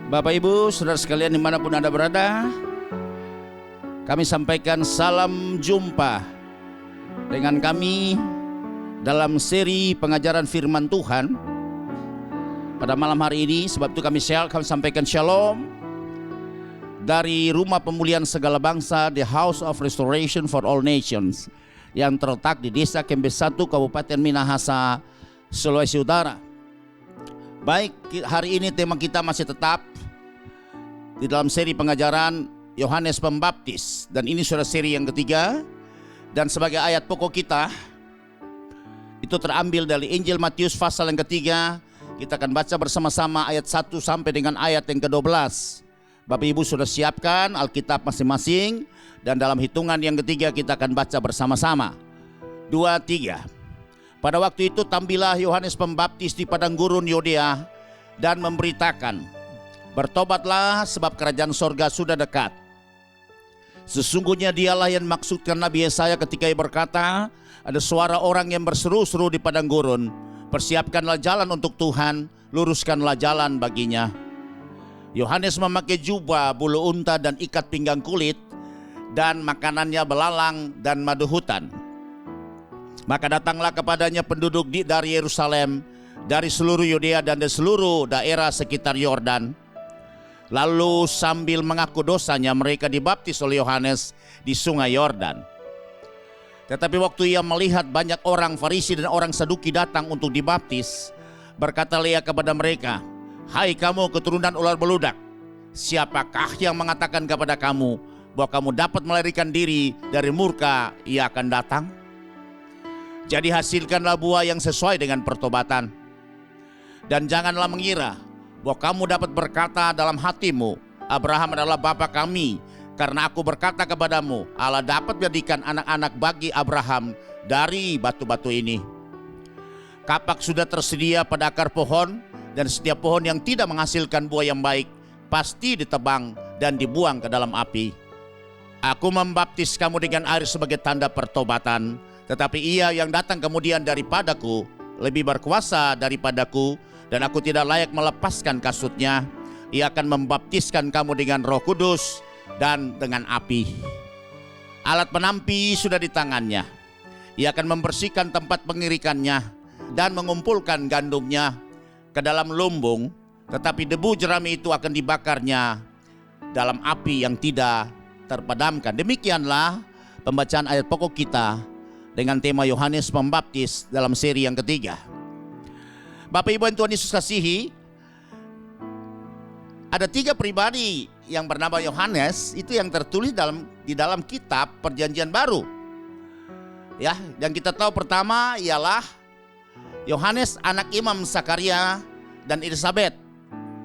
Bapak Ibu, saudara sekalian dimanapun Anda berada, kami sampaikan salam jumpa dengan kami dalam seri pengajaran firman Tuhan pada malam hari ini. Sebab itu kami sampaikan shalom dari Rumah Pemulihan Segala Bangsa, The House of Restoration for All Nations, yang terletak di Desa Kembe 1, Kabupaten Minahasa, Sulawesi Utara. Baik, hari ini tema kita masih tetap di dalam seri pengajaran Yohanes Pembaptis, dan ini sudah seri yang ketiga. Dan sebagai ayat pokok kita itu terambil dari Injil Matius pasal yang ketiga. Kita akan baca bersama-sama ayat 1 sampai dengan ayat yang ke-12. Bapak Ibu sudah siapkan Alkitab masing-masing, dan dalam hitungan yang ketiga kita akan baca bersama-sama. 2, 3. Pada waktu itu tampillah Yohanes Pembaptis di padang gurun Yudea dan memberitakan, "Bertobatlah, sebab kerajaan sorga sudah dekat." Sesungguhnya dialah yang maksudkan Nabi Yesaya ketika ia berkata, "Ada suara orang yang berseru-seru di padang gurun, persiapkanlah jalan untuk Tuhan, luruskanlah jalan baginya." Yohanes memakai jubah bulu unta dan ikat pinggang kulit, dan makanannya belalang dan madu hutan. Maka datanglah kepadanya penduduk dari Yerusalem, dari seluruh Yudea dan dari seluruh daerah sekitar Yordan. Lalu sambil mengaku dosanya, mereka dibaptis oleh Yohanes di sungai Yordan. Tetapi waktu ia melihat banyak orang Farisi dan orang Saduki datang untuk dibaptis, berkatalah ia kepada mereka, "Hai kamu keturunan ular beludak, siapakah yang mengatakan kepada kamu bahwa kamu dapat melarikan diri dari murka ia akan datang? Jadi hasilkanlah buah yang sesuai dengan pertobatan. Dan janganlah mengira bahwa kamu dapat berkata dalam hatimu, Abraham adalah bapa kami, karena aku berkata kepadamu, Allah dapat menjadikan anak-anak bagi Abraham dari batu-batu ini. Kapak sudah tersedia pada akar pohon, dan setiap pohon yang tidak menghasilkan buah yang baik pasti ditebang dan dibuang ke dalam api. Aku membaptis kamu dengan air sebagai tanda pertobatan, tetapi ia yang datang kemudian daripadaku lebih berkuasa daripadaku, dan aku tidak layak melepaskan kasutnya. Ia akan membaptiskan kamu dengan Roh Kudus dan dengan api. Alat penampi sudah di tangannya. Ia akan membersihkan tempat pengirikannya dan mengumpulkan gandumnya ke dalam lumbung, tetapi debu jerami itu akan dibakarnya dalam api yang tidak terpadamkan." Demikianlah pembacaan ayat pokok kita dengan tema Yohanes Pembaptis dalam seri yang ketiga. Bapak Ibu yang Tuhan Yesus kasihi, ada 3 pribadi yang bernama Yohanes itu yang tertulis di dalam kitab Perjanjian Baru. Ya, yang kita tahu pertama ialah Yohanes anak Imam Zakaria dan Elizabeth,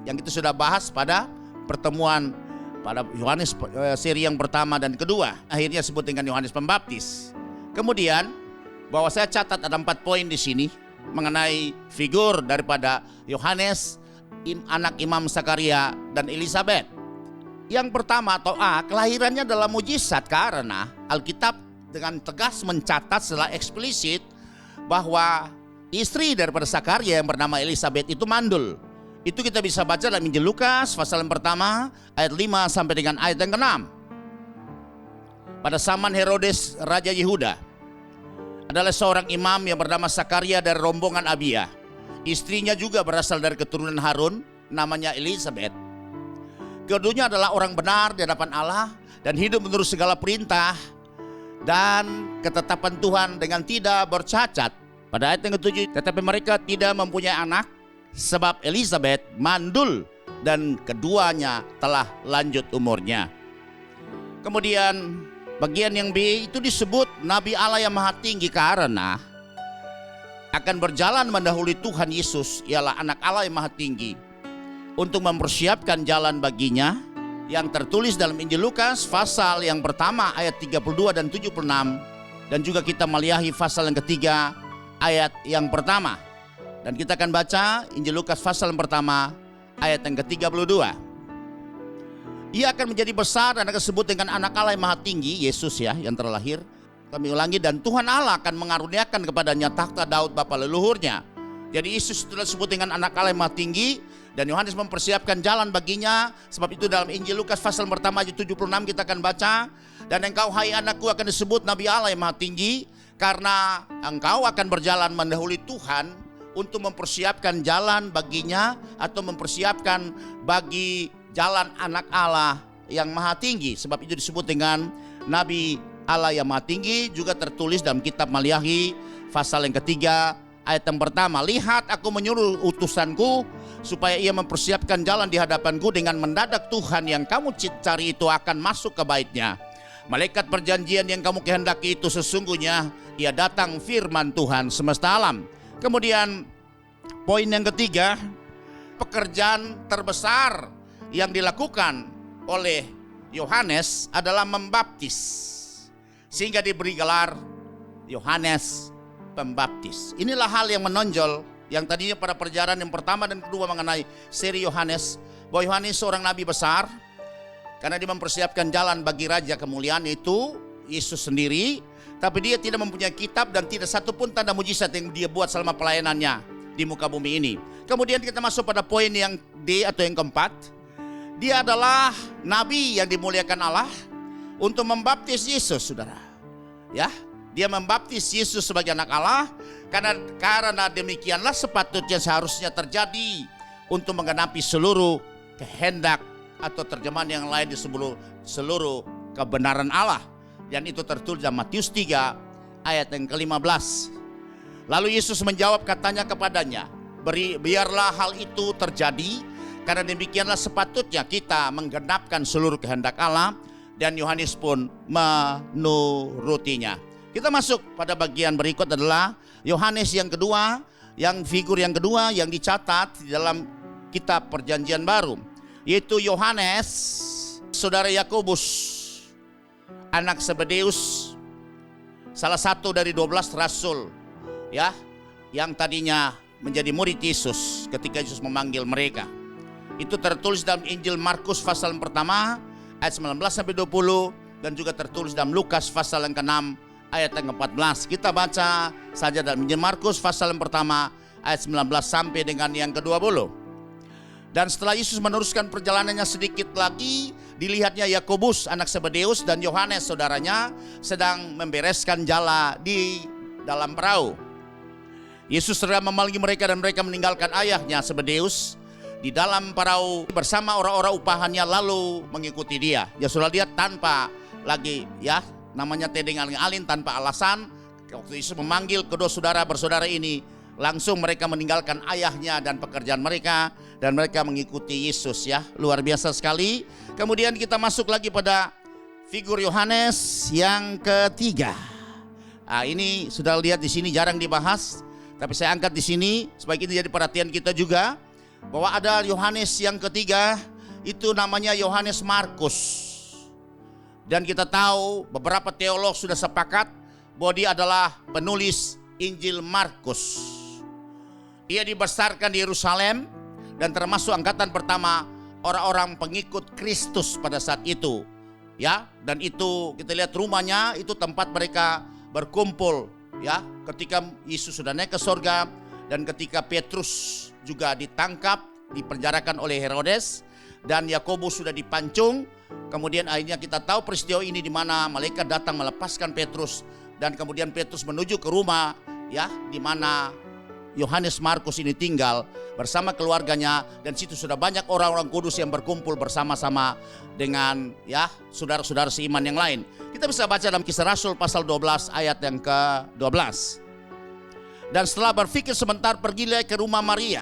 yang kita sudah bahas pada pertemuan pada Yohanes seri yang pertama dan kedua. Akhirnya disebut dengan Yohanes Pembaptis. Kemudian bahwa saya catat ada 4 poin di sini mengenai figur daripada Yohanes anak Imam Zakaria dan Elizabeth. Yang pertama atau A, kelahirannya adalah mujizat karena Alkitab dengan tegas mencatat secara eksplisit bahwa istri daripada Zakaria yang bernama Elizabeth itu mandul. Itu kita bisa baca dalam Injil Lukas pasal yang pertama ayat 5 sampai dengan ayat yang ke-6. Pada zaman Herodes Raja Yehuda, adalah seorang imam yang bernama Zakaria dari rombongan Abia. Istrinya juga berasal dari keturunan Harun, namanya Elizabeth. Keduanya adalah orang benar di hadapan Allah dan hidup menurut segala perintah dan ketetapan Tuhan dengan tidak bercacat. Pada ayat yang ke-7, tetapi mereka tidak mempunyai anak sebab Elizabeth mandul dan keduanya telah lanjut umurnya. Kemudian bagian yang B itu disebut Nabi Allah yang Maha Tinggi karena akan berjalan mendahului Tuhan Yesus, ialah anak Allah yang Maha Tinggi, untuk mempersiapkan jalan baginya, yang tertulis dalam Injil Lukas pasal yang pertama ayat 32 dan 76, dan juga kita melihat pasal yang ketiga ayat yang pertama. Dan kita akan baca Injil Lukas pasal yang pertama ayat yang ke-32. Ia akan menjadi besar dan akan disebut dengan anak Allah yang Maha Tinggi, Yesus ya yang terlahir. Kami ulangi, dan Tuhan Allah akan mengaruniakan kepadanya takhta Daud bapa leluhurnya. Jadi Yesus telah disebut dengan anak Allah yang Maha Tinggi Dan Yohanes mempersiapkan jalan baginya. Sebab itu dalam Injil Lukas pasal pertama ayat 76 kita akan baca. Dan engkau hai anakku akan disebut Nabi Allah yang Maha Tinggi, karena engkau akan berjalan mendahului Tuhan untuk mempersiapkan jalan baginya, atau mempersiapkan bagi jalan anak Allah yang Maha Tinggi. Sebab itu disebut dengan Nabi Allah yang Maha Tinggi. Juga tertulis dalam kitab Maliaki pasal yang ketiga ayat yang pertama. Lihat, aku menyuruh utusanku supaya ia mempersiapkan jalan di hadapanku. Dengan mendadak Tuhan yang kamu cari itu akan masuk ke baitnya. Malaikat perjanjian yang kamu kehendaki itu sesungguhnya ia datang, firman Tuhan semesta alam. Kemudian poin yang ketiga, pekerjaan terbesar yang dilakukan oleh Yohanes adalah membaptis, sehingga diberi gelar Yohanes Pembaptis. Inilah hal yang menonjol yang tadinya pada perjalanan yang pertama dan kedua mengenai seri Yohanes, bahwa Yohanes seorang nabi besar karena dia mempersiapkan jalan bagi raja kemuliaan, yaitu Yesus sendiri. Tapi dia tidak mempunyai kitab dan tidak satu pun tanda mujizat yang dia buat selama pelayanannya di muka bumi ini. Kemudian kita masuk pada poin yang D atau yang keempat. Dia adalah nabi yang dimuliakan Allah untuk membaptis Yesus, saudara. Ya, dia membaptis Yesus sebagai anak Allah, karena demikianlah sepatutnya seharusnya terjadi untuk menggenapi seluruh kehendak, atau terjemahan yang lain di seluruh kebenaran Allah. Dan itu tertulis dalam Matius 3 ayat yang ke-15. Lalu Yesus menjawab, katanya kepadanya, biarlah hal itu terjadi, karena demikianlah sepatutnya kita menggenapkan seluruh kehendak Allah. Dan Yohanes pun menurutinya. Kita masuk pada bagian berikut adalah Yohanes yang kedua, yang figur yang kedua yang dicatat di dalam kitab Perjanjian Baru, yaitu Yohanes, saudara Yakobus, anak Zebedeus, salah satu dari 12 rasul, ya, yang tadinya menjadi murid Yesus ketika Yesus memanggil mereka. Itu tertulis dalam Injil Markus pasal yang pertama ayat 19 sampai 20, dan juga tertulis dalam Lukas pasal yang ke-6 ayat yang ke-14. Kita baca saja dalam Injil Markus pasal yang pertama ayat 19 sampai dengan yang ke-20. Dan setelah Yesus meneruskan perjalanannya sedikit lagi, dilihatnya Yakobus anak Zebedeus dan Yohanes saudaranya sedang membereskan jala di dalam perahu. Yesus segera memanggil mereka dan mereka meninggalkan ayahnya Zebedeus di dalam perahu bersama orang-orang upahannya, lalu mengikuti dia. Ya, sudah lihat, tanpa lagi, ya, namanya tedeng alin, tanpa alasan. Waktu Yesus memanggil kedua saudara bersaudara ini, langsung mereka meninggalkan ayahnya dan pekerjaan mereka, dan mereka mengikuti Yesus, ya. Luar biasa sekali. Kemudian kita masuk lagi pada figur Yohanes yang ketiga. Nah, ini sudah lihat di sini jarang dibahas, tapi saya angkat di sini supaya ini jadi perhatian kita juga, bahwa ada Yohanes yang ketiga, itu namanya Yohanes Markus. Dan kita tahu beberapa teolog sudah sepakat bahwa dia adalah penulis Injil Markus. Ia dibesarkan di Yerusalem dan termasuk angkatan pertama orang-orang pengikut Kristus pada saat itu, ya. Dan itu kita lihat rumahnya, itu tempat mereka berkumpul, ya, ketika Yesus sudah naik ke sorga, dan ketika Petrus juga ditangkap, dipenjarakan oleh Herodes, dan Yakobus sudah dipancung. Kemudian akhirnya kita tahu peristiwa ini di mana malaikat datang melepaskan Petrus, dan kemudian Petrus menuju ke rumah, ya, di mana Yohanes Markus ini tinggal bersama keluarganya, dan situ sudah banyak orang-orang kudus yang berkumpul bersama-sama dengan, ya, saudara-saudara seiman yang lain. Kita bisa baca dalam Kisah Rasul pasal 12 ayat yang ke-12. Dan setelah berpikir sebentar, pergilah ke rumah Maria,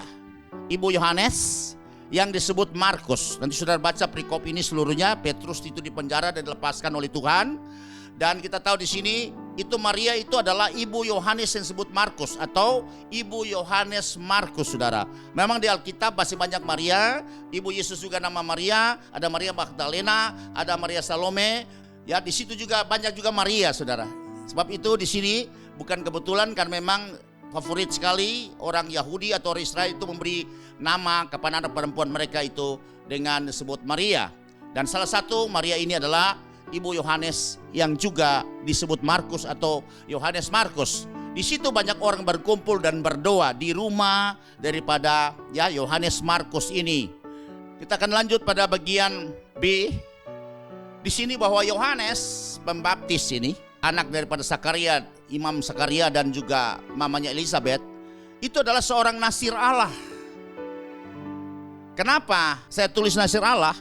ibu Yohanes, yang disebut Markus. Nanti saudara baca perikop ini seluruhnya. Petrus itu dipenjara dan dilepaskan oleh Tuhan. Dan kita tahu di sini itu Maria itu adalah ibu Yohanes yang disebut Markus, atau ibu Yohanes Markus, saudara. Memang di Alkitab masih banyak Maria. Ibu Yesus juga nama Maria. Ada Maria Magdalena, ada Maria Salome. Ya, di situ juga banyak juga Maria, saudara. Sebab itu di sini bukan kebetulan, kan memang favorit sekali orang Yahudi atau orang Israel itu memberi nama kepada anak perempuan mereka itu dengan disebut Maria. Dan salah satu Maria ini adalah ibu Yohanes yang juga disebut Markus atau Yohanes Markus. Di situ banyak orang berkumpul dan berdoa di rumah daripada Yohanes Markus ini. Kita akan lanjut pada bagian B. Di sini bahwa Yohanes Pembaptis ini, anak daripada Sakaria, Imam Sakaria dan juga mamanya Elizabeth, itu adalah seorang nasir Allah. Kenapa saya tulis nasir Allah?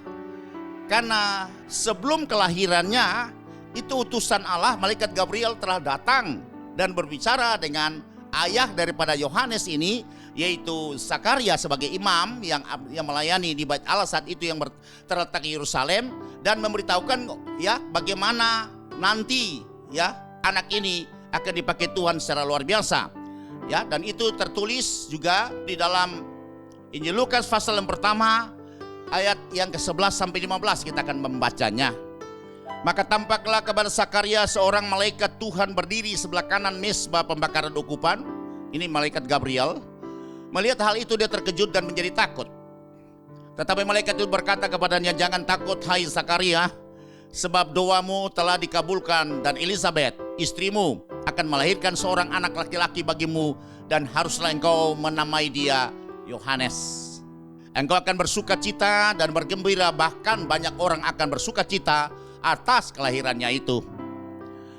Karena sebelum kelahirannya itu utusan Allah, malaikat Gabriel telah datang dan berbicara dengan ayah daripada Yohanes ini, yaitu Sakaria sebagai imam yang melayani di Bait Allah saat itu yang terletak di Yerusalem, dan memberitahukan bagaimana nanti anak ini akan dipakai Tuhan secara luar biasa. Dan itu tertulis juga di dalam Injil Lukas pasal yang pertama ayat yang ke-11 sampai 15 kita akan membacanya. Maka tampaklah kepada Sakaria seorang malaikat Tuhan berdiri sebelah kanan mezbah pembakaran ukupan. Ini malaikat Gabriel. Melihat hal itu dia terkejut dan menjadi takut. Tetapi malaikat itu berkata kepadanya, "Jangan takut hai Sakaria, sebab doamu telah dikabulkan dan Elizabeth istrimu akan melahirkan seorang anak laki-laki bagimu dan haruslah engkau menamai dia Yohanes. Engkau akan bersuka cita dan bergembira, bahkan banyak orang akan bersuka cita atas kelahirannya itu.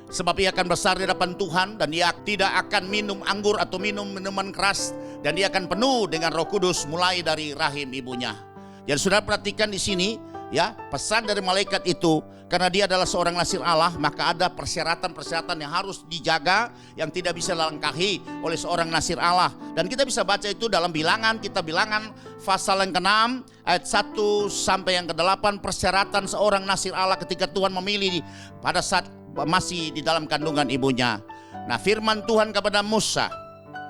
Sebab ia akan besar di hadapan Tuhan dan ia tidak akan minum anggur atau minum minuman keras, dan dia akan penuh dengan Roh Kudus mulai dari rahim ibunya." Jadi saudara perhatikan di sini pesan dari malaikat itu, karena dia adalah seorang nasir Allah, maka ada persyaratan-persyaratan yang harus dijaga, yang tidak bisa dilangkahi oleh seorang nasir Allah. Dan kita bisa baca itu dalam bilangan, bilangan pasal yang ke-6 ayat 1 sampai yang ke-8, persyaratan seorang nasir Allah ketika Tuhan memilih pada saat masih di dalam kandungan ibunya. Nah, firman Tuhan kepada Musa,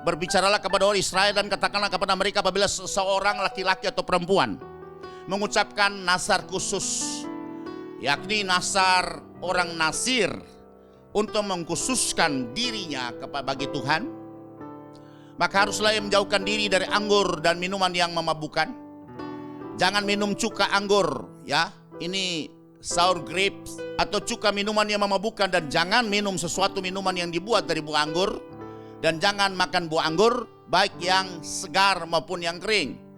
"Berbicaralah kepada orang Israel dan katakanlah kepada mereka, apabila seseorang laki-laki atau perempuan mengucapkan nasar khusus, yakni nasar orang nasir untuk mengkhususkan dirinya bagi Tuhan, maka haruslah ia menjauhkan diri dari anggur dan minuman yang memabukkan. Jangan minum cuka anggur, ini sour grapes atau cuka minuman yang memabukkan, dan jangan minum sesuatu minuman yang dibuat dari buah anggur, dan jangan makan buah anggur baik yang segar maupun yang kering.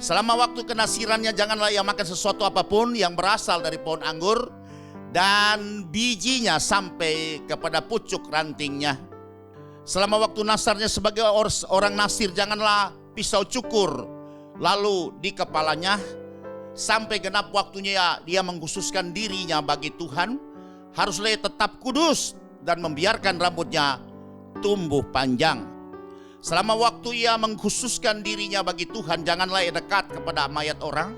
Selama waktu kenasirannya janganlah ia makan sesuatu apapun yang berasal dari pohon anggur dan bijinya sampai kepada pucuk rantingnya. Selama waktu nasarnya sebagai orang nasir janganlah pisau cukur lalu di kepalanya, sampai genap waktunya dia mengkhususkan dirinya bagi Tuhan. Haruslah ia tetap kudus dan membiarkan rambutnya tumbuh panjang. Selama waktu ia mengkhususkan dirinya bagi Tuhan, janganlah ia dekat kepada mayat orang.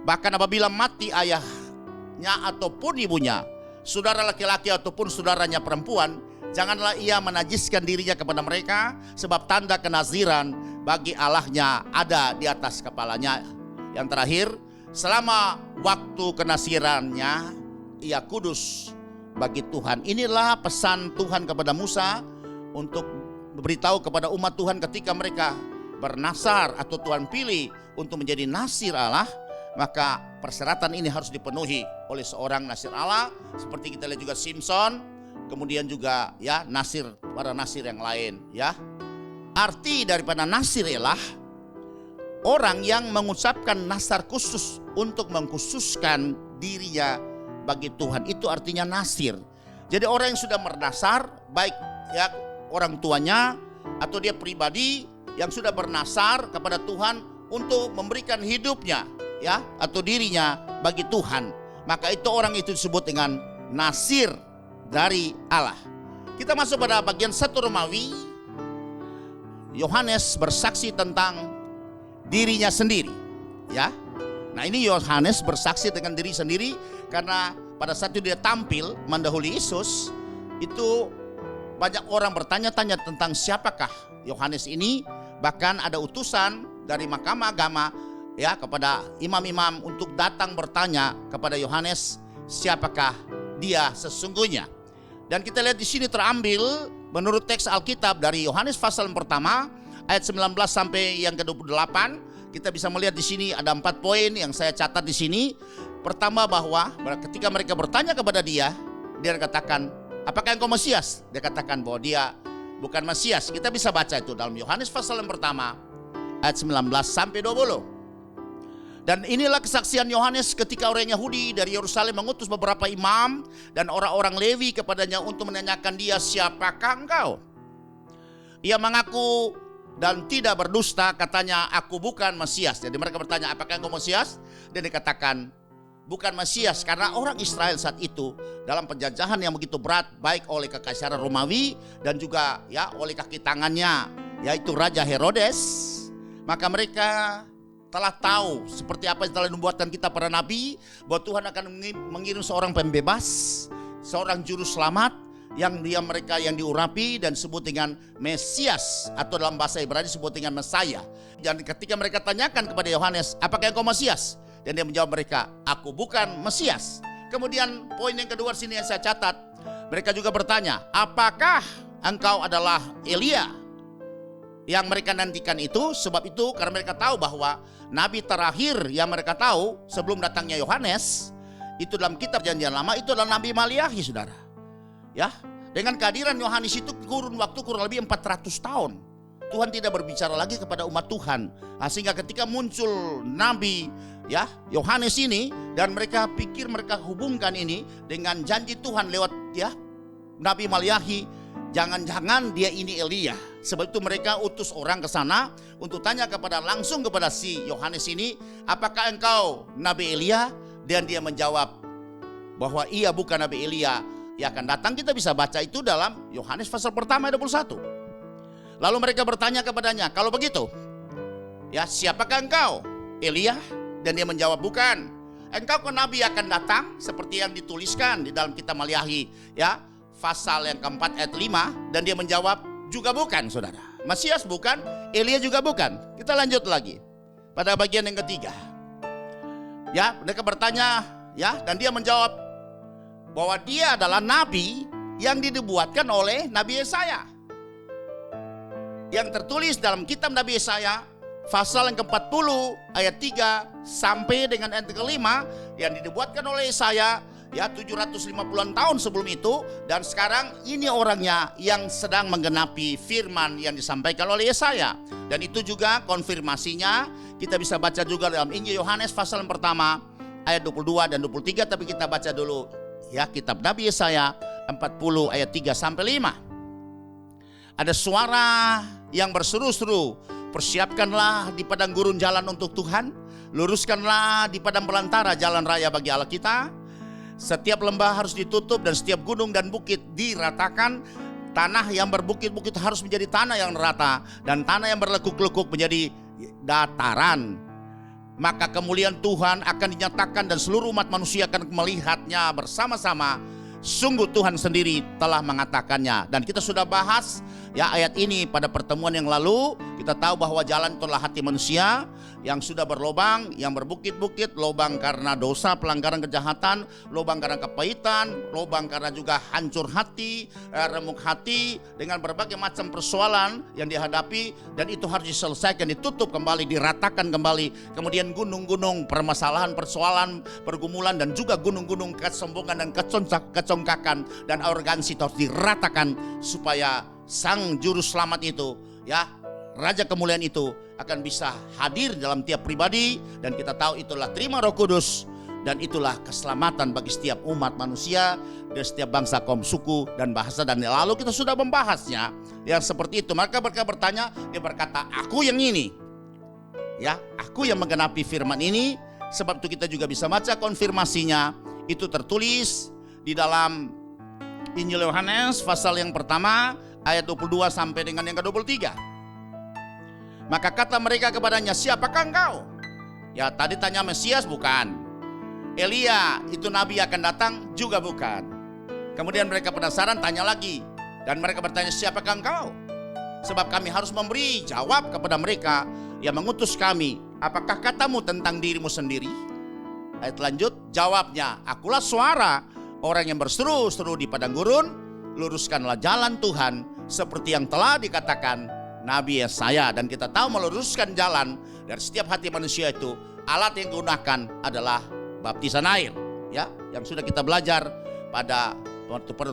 Bahkan apabila mati ayahnya ataupun ibunya, saudara laki-laki ataupun saudaranya perempuan, janganlah ia menajiskan dirinya kepada mereka, sebab tanda kenaziran bagi Allahnya ada di atas kepalanya. Yang terakhir, selama waktu kenasirannya ia kudus bagi Tuhan." Inilah pesan Tuhan kepada Musa untuk beritahu kepada umat Tuhan ketika mereka bernasar atau Tuhan pilih untuk menjadi nasir Allah, maka persyaratan ini harus dipenuhi oleh seorang nasir Allah, seperti kita lihat juga Simpson, kemudian juga para nasir yang lain. Arti daripada nasir ialah orang yang mengucapkan nasar khusus untuk mengkhususkan dirinya bagi Tuhan. Itu artinya nasir. Jadi orang yang sudah bernasar, baik orang tuanya atau dia pribadi yang sudah bernasar kepada Tuhan untuk memberikan hidupnya atau dirinya bagi Tuhan, maka itu orang itu disebut dengan nasir dari Allah. Kita masuk pada bagian 1 Romawi. Yohanes bersaksi tentang dirinya sendiri. Nah, ini Yohanes bersaksi dengan diri sendiri karena pada saat itu dia tampil mendahului Yesus, itu banyak orang bertanya-tanya tentang siapakah Yohanes ini. Bahkan ada utusan dari Mahkamah Agama kepada imam-imam untuk datang bertanya kepada Yohanes siapakah dia sesungguhnya. Dan kita lihat di sini terambil menurut teks Alkitab dari Yohanes pasal yang pertama ayat 19 sampai yang ke-28. Kita bisa melihat di sini ada 4 poin yang saya catat di sini. Pertama, bahwa ketika mereka bertanya kepada dia katakan, "Apakah engkau Mesias?" Dia katakan bahwa dia bukan Mesias. Kita bisa baca itu dalam Yohanes pasal yang pertama ayat 19 sampai 20. Dan inilah kesaksian Yohanes ketika orang Yahudi dari Yerusalem mengutus beberapa imam dan orang-orang Lewi kepadanya untuk menanyakan dia, siapakah engkau? Ia mengaku dan tidak berdusta, katanya, aku bukan Mesias. Jadi mereka bertanya, apakah engkau Mesias? Dan dikatakan, bukan Mesias, karena orang Israel saat itu dalam penjajahan yang begitu berat, baik oleh kekaisaran Romawi dan juga ya oleh kaki tangannya, yaitu Raja Herodes. Maka mereka telah tahu seperti apa yang telah dibuatkan kita para nabi, bahwa Tuhan akan mengirim seorang pembebas, seorang juru selamat yang mereka yang diurapi dan disebut dengan Mesias, atau dalam bahasa Ibrani disebut dengan Mesaya. Dan ketika mereka tanyakan kepada Yohanes, apakah engkau Mesias? Dan dia menjawab mereka, aku bukan Mesias. Kemudian poin yang kedua sini yang saya catat, mereka juga bertanya, apakah engkau adalah Elia? Yang mereka nantikan itu, sebab itu karena mereka tahu bahwa nabi terakhir yang mereka tahu sebelum datangnya Yohanes itu dalam kitab Perjanjian Lama itu adalah Nabi Maliahi, saudara. Ya, dengan kehadiran Yohanes itu kurun waktu kurang lebih 400 tahun. Tuhan tidak berbicara lagi kepada umat Tuhan. Sehingga ketika muncul nabi ya Yohanes ini, dan mereka pikir mereka hubungkan ini dengan janji Tuhan lewat ya Nabi Maliahi, jangan-jangan dia ini Elia. Sebab itu mereka utus orang ke sana untuk tanya langsung kepada si Yohanes ini, apakah engkau Nabi Elia? Dan dia menjawab bahwa ia bukan Nabi Elia yang akan datang. Kita bisa baca itu dalam Yohanes pasal pertama ayat 21. Lalu mereka bertanya kepadanya, kalau begitu ya siapakah engkau? Elia? Dan dia menjawab, bukan. Engkau ke nabi akan datang seperti yang dituliskan di dalam kitab Maliahi ya pasal yang keempat ayat 5. Dan dia menjawab, juga bukan, saudara. Mesias bukan, Elia juga bukan. Kita lanjut lagi pada bagian yang ketiga. Ya, mereka bertanya ya, dan dia menjawab bahwa dia adalah nabi yang dinubuatkan oleh Nabi Yesaya. Yang tertulis dalam kitab Nabi Yesaya pasal yang ke-40 ayat 3 sampai dengan ayat ke-5 yang dinubuatkan oleh Yesaya ya 750-an tahun sebelum itu, dan sekarang ini orangnya yang sedang menggenapi firman yang disampaikan oleh Yesaya. Dan itu juga konfirmasinya kita bisa baca juga dalam Injil Yohanes pasal yang pertama ayat 22 dan 23. Tapi kita baca dulu ya kitab Nabi Yesaya 40 ayat 3 sampai 5. Ada suara yang berseru-seru, persiapkanlah di padang gurun jalan untuk Tuhan, luruskanlah di padang belantara jalan raya bagi Allah kita. Setiap lembah harus ditutup dan setiap gunung dan bukit diratakan. Tanah yang berbukit-bukit harus menjadi tanah yang rata, dan tanah yang berlekuk-lekuk menjadi dataran. Maka kemuliaan Tuhan akan dinyatakan dan seluruh umat manusia akan melihatnya bersama-sama. Sungguh Tuhan sendiri telah mengatakannya. Dan kita sudah bahas ya ayat ini pada pertemuan yang lalu. Kita tahu bahwa jalan itu adalah hati manusia yang sudah berlobang, yang berbukit-bukit, lobang karena dosa, pelanggaran kejahatan, lobang karena kepahitan, lobang karena juga hancur hati, remuk hati, dengan berbagai macam persoalan yang dihadapi, dan itu harus diselesaikan, ditutup kembali, diratakan kembali. Kemudian gunung-gunung permasalahan, persoalan, pergumulan, dan juga gunung-gunung kesombongan dan kecongkakan dan arogansi itu harus diratakan supaya sang juru selamat itu ya Raja kemuliaan itu akan bisa hadir dalam tiap pribadi. Dan kita tahu itulah terima Roh Kudus, dan itulah keselamatan bagi setiap umat manusia dan setiap bangsa, kaum, suku, dan bahasa. Dan lalu kita sudah membahasnya yang seperti itu. Maka mereka bertanya, dia berkata, aku yang ini ya, aku yang menggenapi firman ini. Sebab itu kita juga bisa baca konfirmasinya, itu tertulis di dalam Injil Yohanes pasal yang pertama ayat 22 sampai dengan yang ke-23. Maka kata mereka kepadanya, siapakah engkau? Ya tadi tanya Mesias, bukan. Elia itu nabi akan datang, juga bukan. Kemudian mereka penasaran, tanya lagi. Dan mereka bertanya, siapakah engkau? Sebab kami harus memberi jawab kepada mereka yang mengutus kami. Apakah katamu tentang dirimu sendiri? Ayat lanjut, jawabnya, akulah suara orang yang berseru-seru di padang gurun, luruskanlah jalan Tuhan seperti yang telah dikatakan Nabi Yesaya. Dan kita tahu meluruskan jalan dari setiap hati manusia itu, alat yang digunakan adalah baptisan air ya, yang sudah kita belajar pada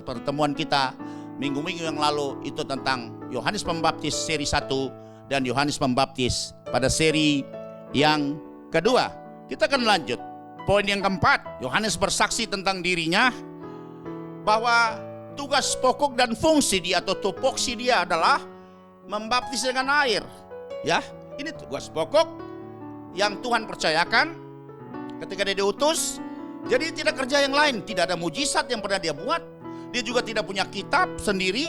pertemuan kita minggu-minggu yang lalu itu tentang Yohanes Pembaptis seri 1 dan Yohanes Pembaptis pada seri yang kedua. Kita akan lanjut. Poin yang keempat, Yohanes bersaksi tentang dirinya bahwa tugas pokok dan fungsi dia atau tupoksi dia adalah membaptis dengan air. Ya, ini tugas pokok yang Tuhan percayakan ketika dia diutus. Jadi tidak kerja yang lain, tidak ada mujizat yang pernah dia buat. Dia juga tidak punya kitab sendiri,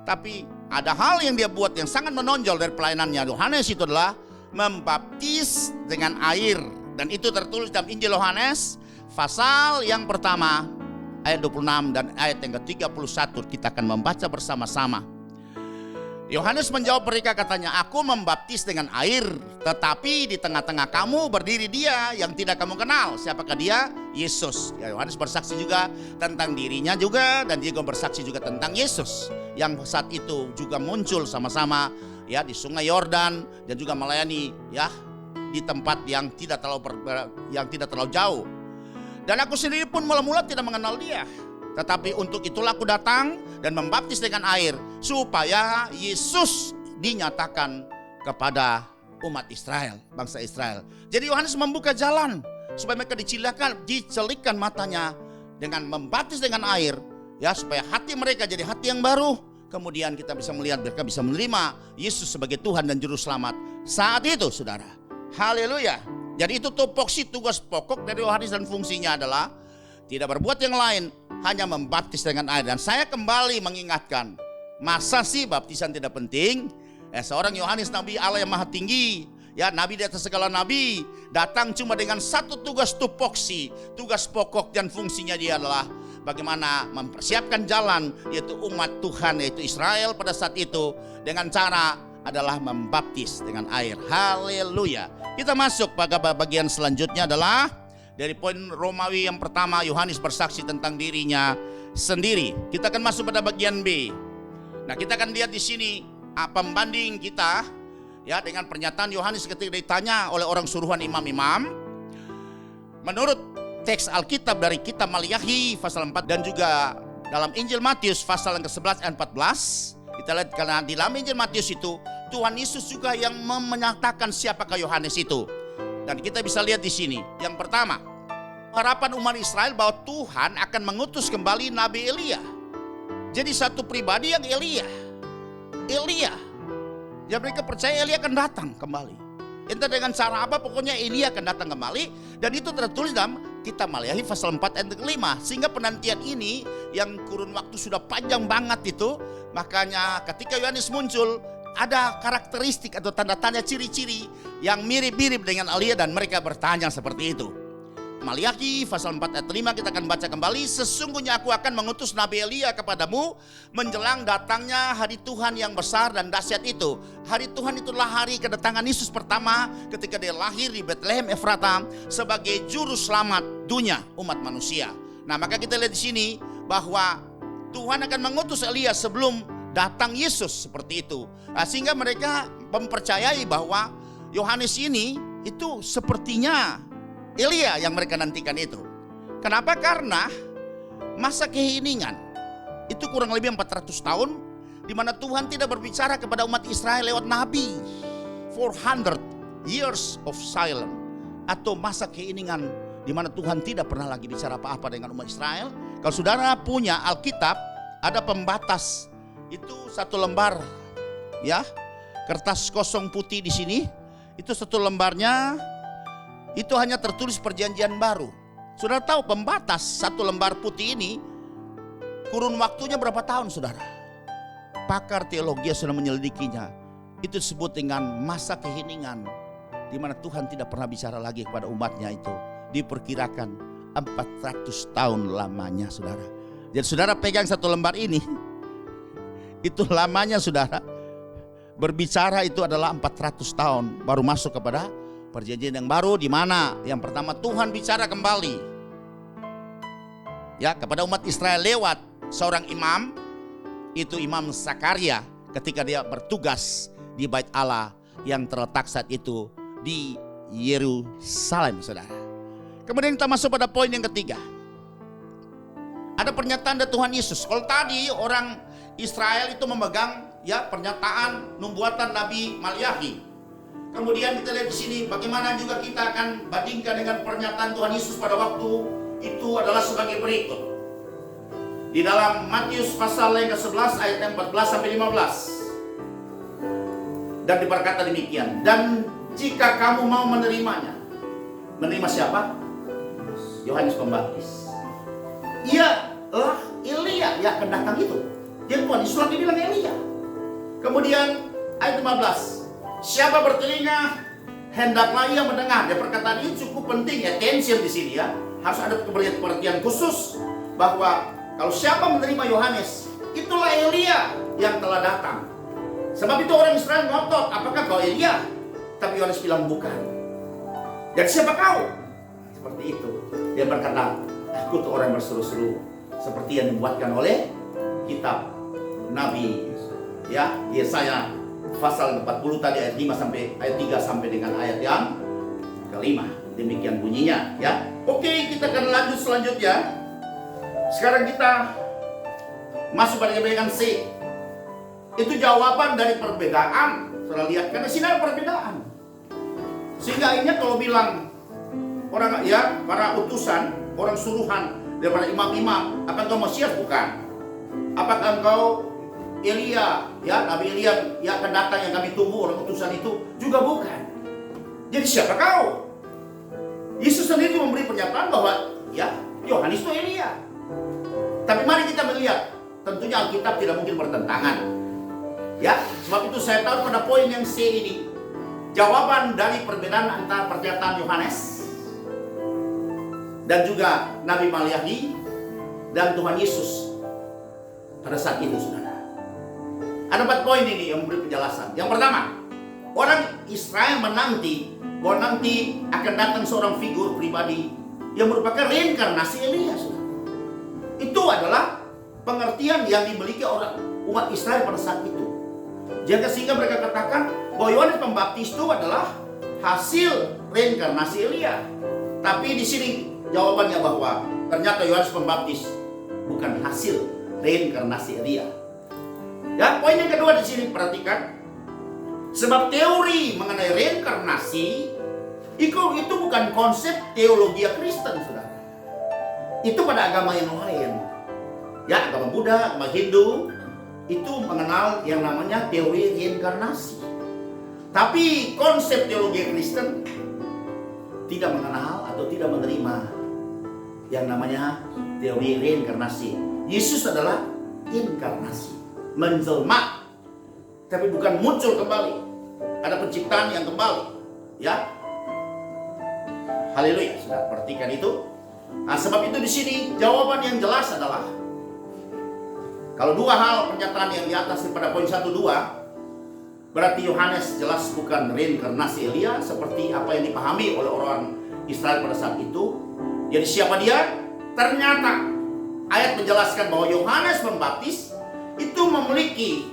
tapi ada hal yang dia buat yang sangat menonjol dari pelayanannya Yohanes, itu adalah membaptis dengan air. Dan itu tertulis dalam Injil Yohanes pasal yang pertama ayat 26 dan ayat yang ke-31. Kita akan membaca bersama-sama. Yohanes menjawab mereka, katanya, aku membaptis dengan air, tetapi di tengah-tengah kamu berdiri dia yang tidak kamu kenal. Siapakah dia? Yesus. Ya, Yohanes bersaksi juga tentang dirinya juga, dan dia juga bersaksi juga tentang Yesus yang saat itu juga muncul sama-sama ya di Sungai Yordan dan juga melayani ya di tempat yang tidak terlalu jauh. Dan aku sendiri pun mula-mula tidak mengenal dia. Tetapi untuk itulah aku datang dan membaptis dengan air, supaya Yesus dinyatakan kepada umat Israel, bangsa Israel. Jadi Yohanes membuka jalan supaya mereka dicelikkan matanya dengan membaptis dengan air, ya, supaya hati mereka jadi hati yang baru. Kemudian kita bisa melihat mereka bisa menerima Yesus sebagai Tuhan dan Juru Selamat saat itu, saudara. Haleluya. Jadi itu tupoksi, tugas pokok dari Yohanes, dan fungsinya adalah tidak berbuat yang lain, hanya membaptis dengan air. Dan saya kembali mengingatkan, masa sih baptisan tidak penting? Seorang Yohanes, nabi Allah yang maha tinggi, ya, nabi di atas segala nabi, datang cuma dengan satu tugas tupoksi, tugas pokok dan fungsinya dia adalah bagaimana mempersiapkan jalan, yaitu umat Tuhan, yaitu Israel pada saat itu, dengan cara adalah membaptis dengan air. Haleluya. Kita masuk pada bagian selanjutnya adalah dari poin Romawi yang pertama, Yohanes bersaksi tentang dirinya sendiri. Kita akan masuk pada bagian B. Nah, kita akan lihat di sini pembanding kita ya dengan pernyataan Yohanes ketika ditanya oleh orang suruhan imam-imam. Menurut teks Alkitab dari kitab Maliahi pasal 4 dan juga dalam Injil Matius pasal yang ke-11 ayat 14, kita lihat karena di dalam Injil Matius itu Tuhan Yesus juga yang menyatakan siapakah Yohanes itu. Dan kita bisa lihat di sini. Yang pertama, harapan umat Israel bahwa Tuhan akan mengutus kembali Nabi Elia. Jadi satu pribadi yang Elia. Ya, mereka percaya Elia akan datang kembali. Entah dengan cara apa, pokoknya Elia akan datang kembali. Dan itu tertulis dalam kitab Maliahi pasal 4 ayat 5. Sehingga penantian ini yang kurun waktu sudah panjang banget itu. Makanya ketika Yohanes muncul, ada karakteristik atau tanda-tanda ciri-ciri yang mirip-mirip dengan Elia, dan mereka bertanya seperti itu. Maliaki pasal 4 ayat 5 kita akan baca kembali. Sesungguhnya aku akan mengutus Nabi Elia kepadamu menjelang datangnya hari Tuhan yang besar dan dahsyat itu. Hari Tuhan itulah hari kedatangan Yesus pertama ketika dia lahir di Bethlehem Efrata sebagai juru selamat dunia umat manusia. Nah, maka kita lihat di sini bahwa Tuhan akan mengutus Elia sebelum datang Yesus, seperti itu. Nah, sehingga mereka mempercayai bahwa Yohanes ini itu sepertinya Elia yang mereka nantikan itu. Kenapa? Karena masa keheningan itu kurang lebih 400 tahun di mana Tuhan tidak berbicara kepada umat Israel lewat nabi. 400 years of silence, atau masa keheningan di mana Tuhan tidak pernah lagi bicara apa-apa dengan umat Israel. Kalau saudara punya Alkitab, ada pembatas. Itu satu lembar ya, kertas kosong putih di sini. Itu satu lembarnya itu hanya tertulis perjanjian baru. Saudara tahu pembatas satu lembar putih ini kurun waktunya berapa tahun, saudara? Pakar teologi sudah menyelidikinya. Itu disebut dengan masa keheningan, di mana Tuhan tidak pernah bicara lagi kepada umatnya itu. Diperkirakan 400 tahun lamanya, saudara. Jadi saudara pegang satu lembar ini, itu lamanya, saudara. Berbicara itu adalah 400 tahun baru masuk kepada perjanjian yang baru, di mana yang pertama Tuhan bicara kembali ya kepada umat Israel lewat seorang imam, itu Imam Zakaria, ketika dia bertugas di Bait Allah yang terletak saat itu di Yerusalem, saudara. Kemudian kita masuk pada poin yang ketiga. Ada pernyataan dari Tuhan Yesus. Kalau tadi orang Israel itu memegang ya pernyataan nubuatan Nabi Malyahi. Kemudian kita lihat di sini bagaimana juga kita akan bandingkan dengan pernyataan Tuhan Yesus pada waktu itu adalah sebagai berikut. Di dalam Matius pasal yang ke-11 ayat 14 sampai 15. Dan berkata demikian, dan jika kamu mau menerimanya. Menerima siapa? Yohanes Pembaptis. Ialah Elia yang akan datang itu. Jadi Tuhan Yesus lagi bilang Elia. Kemudian ayat 15. Siapa bertelinga, hendaklah ia mendengar. Ya, perkataan ini cukup penting, attention di sini ya. Harus ada perhatian khusus bahwa kalau siapa menerima Yohanes, itulah Elia yang telah datang. Sebab itu orang Israel ngotot, apakah kau Elia? Tapi Yohanes bilang bukan. Dan siapa kau? Seperti itu. Dia berkata, aku tuh orang berseru-seru seperti yang dibuatkan oleh kitab Nabi ya, Yesaya pasal 40 tadi ayat 5 sampai ayat 3 sampai dengan ayat yang kelima. Demikian bunyinya ya. Oke, kita akan lanjut selanjutnya. Sekarang kita masuk pada bagian C. Itu jawaban dari perbedaan. Saudara lihat, karena sini ada perbedaan. Sehingga ini kalau bilang orang ya, para utusan, orang suruhan daripada imam-imam, apakah engkau Mesias? Bukan. Apakah engkau Elia, ya, Nabi Elia yang akan datang yang kami tunggu, orang utusan itu? Juga bukan. Jadi siapa kau? Yesus sendiri memberi pernyataan bahwa ya, Yohanes itu Elia. Tapi mari kita melihat, tentunya Alkitab tidak mungkin bertentangan. Ya, sebab itu saya tahu pada poin yang C ini, jawaban dari perbedaan antara pernyataan Yohanes dan juga Nabi Malyahi dan Tuhan Yesus pada saat itu, saudara. Ada 4 poin ini yang memberi penjelasan. Yang pertama, orang Israel menanti bahwa nanti akan datang seorang figur pribadi yang merupakan reinkarnasi Elia, saudara. Itu adalah pengertian yang dimiliki orang umat Israel pada saat itu. Jadi sehingga mereka katakan bahwa Yohanes Pembaptis itu adalah hasil reinkarnasi Elia. Tapi di sini jawabannya bahwa ternyata Yohanes Pembaptis bukan hasil reinkarnasi Elia. Ya, poin yang kedua di sini perhatikan. Sebab teori mengenai reinkarnasi itu bukan konsep teologi Kristen, saudara. Itu pada agama yang lain. Ya, agama Buddha, agama Hindu itu mengenal yang namanya teori reinkarnasi. Tapi konsep teologi Kristen tidak mengenal atau tidak menerima yang namanya teori reinkarnasi. Yesus adalah inkarnasi, menjelma, tapi bukan muncul kembali. Ada penciptaan yang kembali, ya. Haleluya, sudah perhatikan itu. Nah, sebab itu di sini jawaban yang jelas adalah kalau 2 hal pernyataan yang di atas pada poin 1, 2, berarti Yohanes jelas bukan reinkarnasi Elia seperti apa yang dipahami oleh orang Israel pada saat itu. Jadi siapa dia? Ternyata ayat menjelaskan bahwa Yohanes Pembaptis itu memiliki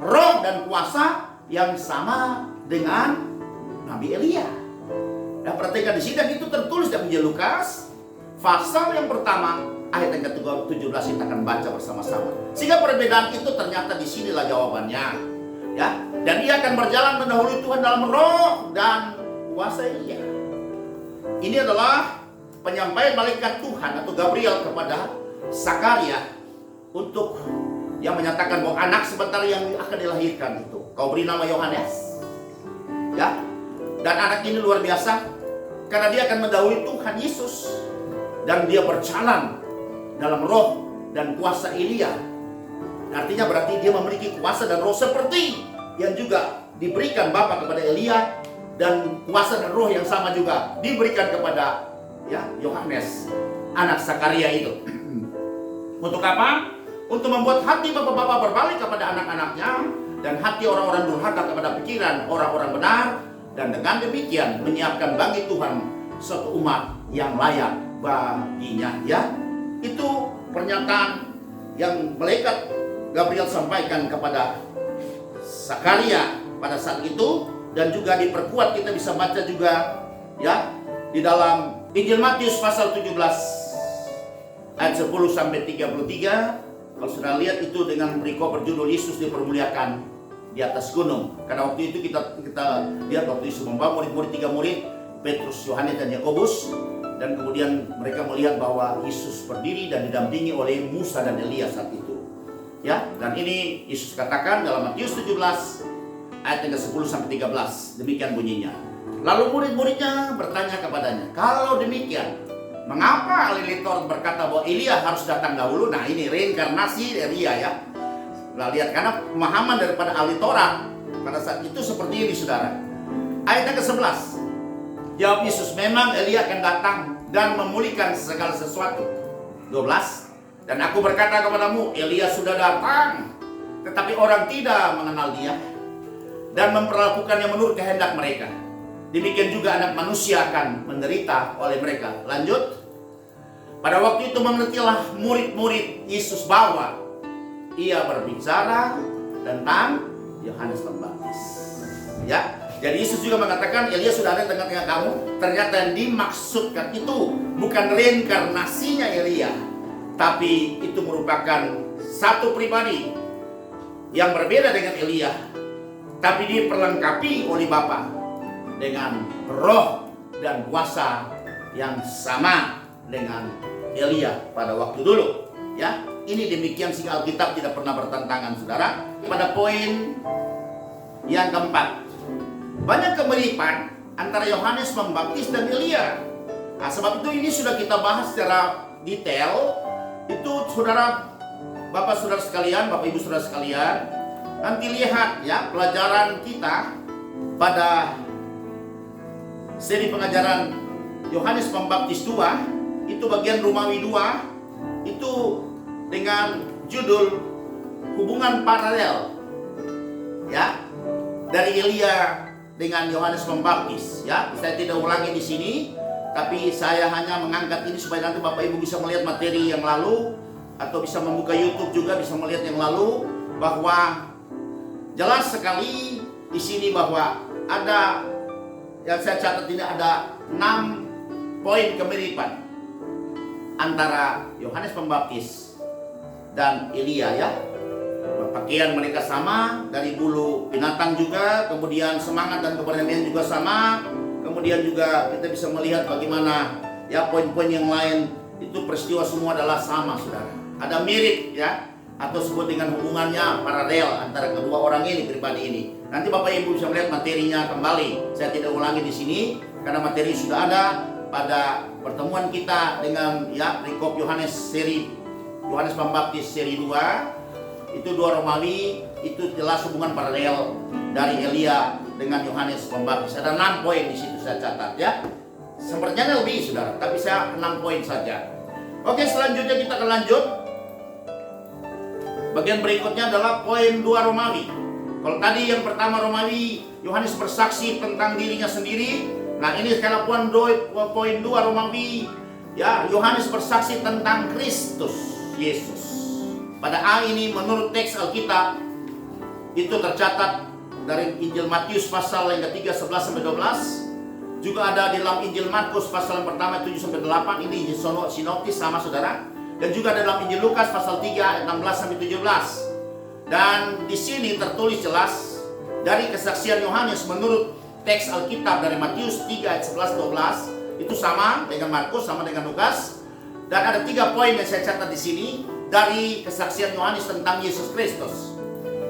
roh dan kuasa yang sama dengan Nabi Elia. Dan perhatikan di sini, dan itu tertulis dalam Injil Lukas pasal yang pertama ayat yang ke-17 kita akan baca bersama-sama. Sehingga perbedaan itu ternyata di sinilah jawabannya. Ya, dan ia akan berjalan mendahului Tuhan dalam roh dan kuasa Elia. Ini adalah penyampaian malaikat Tuhan atau Gabriel kepada Zakaria untuk yang menyatakan bahwa anak sebentar yang akan dilahirkan itu kau beri nama Yohanes. Ya. Dan anak ini luar biasa karena dia akan mendahului Tuhan Yesus dan dia berjalan dalam roh dan kuasa Elia. Artinya berarti dia memiliki kuasa dan roh seperti yang juga diberikan Bapa kepada Elia, dan kuasa dan roh yang sama juga diberikan kepada ya Yohanes, anak Zakaria itu. Untuk apa? Untuk membuat hati bapak-bapak berbalik kepada anak-anaknya dan hati orang-orang durhaka kepada pikiran orang-orang benar, dan dengan demikian menyiapkan bagi Tuhan suatu umat yang layak baginya. Ya, itu pernyataan yang malaikat Gabriel sampaikan kepada Zakaria pada saat itu, dan juga diperkuat kita bisa baca juga ya di dalam Injil Matius pasal 17 ayat 10 sampai 33. Kalau sudah lihat itu dengan perikop berjudul Yesus dipermuliakan di atas gunung. Karena waktu itu kita lihat waktu Yesus membawa murid-murid, 3 murid, Petrus, Yohanes, dan Yakobus. Dan kemudian mereka melihat bahwa Yesus berdiri dan didampingi oleh Musa dan Elia saat itu. Ya, dan ini Yesus katakan dalam Matius 17 ayat yang ke-10 sampai 13. Demikian bunyinya. Lalu murid-muridnya bertanya kepadanya, kalau demikian, mengapa ahli-ahli berkata bahwa Elia harus datang dahulu? Nah, ini reinkarnasi Elia ya. Nah, lihat, karena pemahaman daripada ahli Taurat pada saat itu seperti ini, saudara. Ayat yang ke-11. Jawab Yesus, memang Elia akan datang dan memulihkan segala sesuatu. 12. Dan aku berkata kepadamu, Elia sudah datang, tetapi orang tidak mengenal dia dan memperlakukannya menurut kehendak mereka. Demikian juga anak manusia akan menderita oleh mereka. Lanjut. Pada waktu itu mengertilah murid-murid Yesus bahwa ia berbicara tentang Yohanes Pembaptis. Ya, jadi Yesus juga mengatakan Elia sudah ada di tengah-tengah kamu. Ternyata yang dimaksudkan itu bukan reinkarnasinya Elia, tapi itu merupakan satu pribadi yang berbeda dengan Elia, tapi diperlengkapi oleh Bapa dengan roh dan kuasa yang sama dengan Elia pada waktu dulu. Ya, ini demikian sehingga Alkitab tidak pernah bertentangan, saudara. Pada poin yang keempat, banyak kemiripan antara Yohanes Pembaptis dan Elia. Nah, sebab itu ini sudah kita bahas secara detail. Itu saudara, Bapak saudara sekalian, Bapak Ibu saudara sekalian, nanti lihat ya pelajaran kita pada seri pengajaran Yohanes Pembaptis 2, itu bagian Romawi 2, itu dengan judul hubungan paralel ya dari Elia dengan Yohanes Pembaptis ya. Saya tidak ulangi di sini, tapi saya hanya mengangkat ini supaya nanti Bapak Ibu bisa melihat materi yang lalu, atau bisa membuka YouTube juga bisa melihat yang lalu, bahwa jelas sekali di sini bahwa ada yang saya catat ini ada 6 poin kemiripan antara Yohanes Pembaptis dan Elia ya. Pakaian mereka sama, dari bulu binatang juga, kemudian semangat dan keberanian juga sama. Kemudian juga kita bisa melihat bagaimana ya poin-poin yang lain itu peristiwa semua adalah sama, saudara. Ada mirip ya, atau sebut dengan hubungannya paralel antara kedua orang ini, pribadi ini. Nanti Bapak Ibu bisa melihat materinya kembali. Saya tidak ulangi di sini karena materi sudah ada pada pertemuan kita dengan ya perikop Yohanes Pembaptis seri 2. Itu 2 Romawi, itu jelas hubungan paralel dari Elia dengan Yohanes Pembaptis. Ada 6 poin di situ saya catat ya. Sepertinya lebih, saudara, tapi saya 6 poin saja. Oke, selanjutnya kita akan lanjut. Bagian berikutnya adalah poin 2 Romawi. Kalau tadi yang pertama Romawi, Yohanes bersaksi tentang dirinya sendiri. Nah, ini sekarang poin 2 Romawi, ya, Yohanes bersaksi tentang Kristus Yesus. Pada A ini menurut teks Alkitab itu tercatat dari Injil Matius pasal yang ketiga 11 sampai 12. Juga ada di dalam Injil Markus pasal yang pertama 7 sampai 8. Ini Injil sinoptis sama, saudara. Dan juga ada dalam Injil Lukas pasal 3 ayat 16 sampai 17. Dan di sini tertulis jelas dari kesaksian Yohanes menurut teks Alkitab dari Matius 3 ayat 11 12 itu sama dengan Markus, sama dengan Lukas. Dan ada 3 poin yang saya catat di sini dari kesaksian Yohanes tentang Yesus Kristus.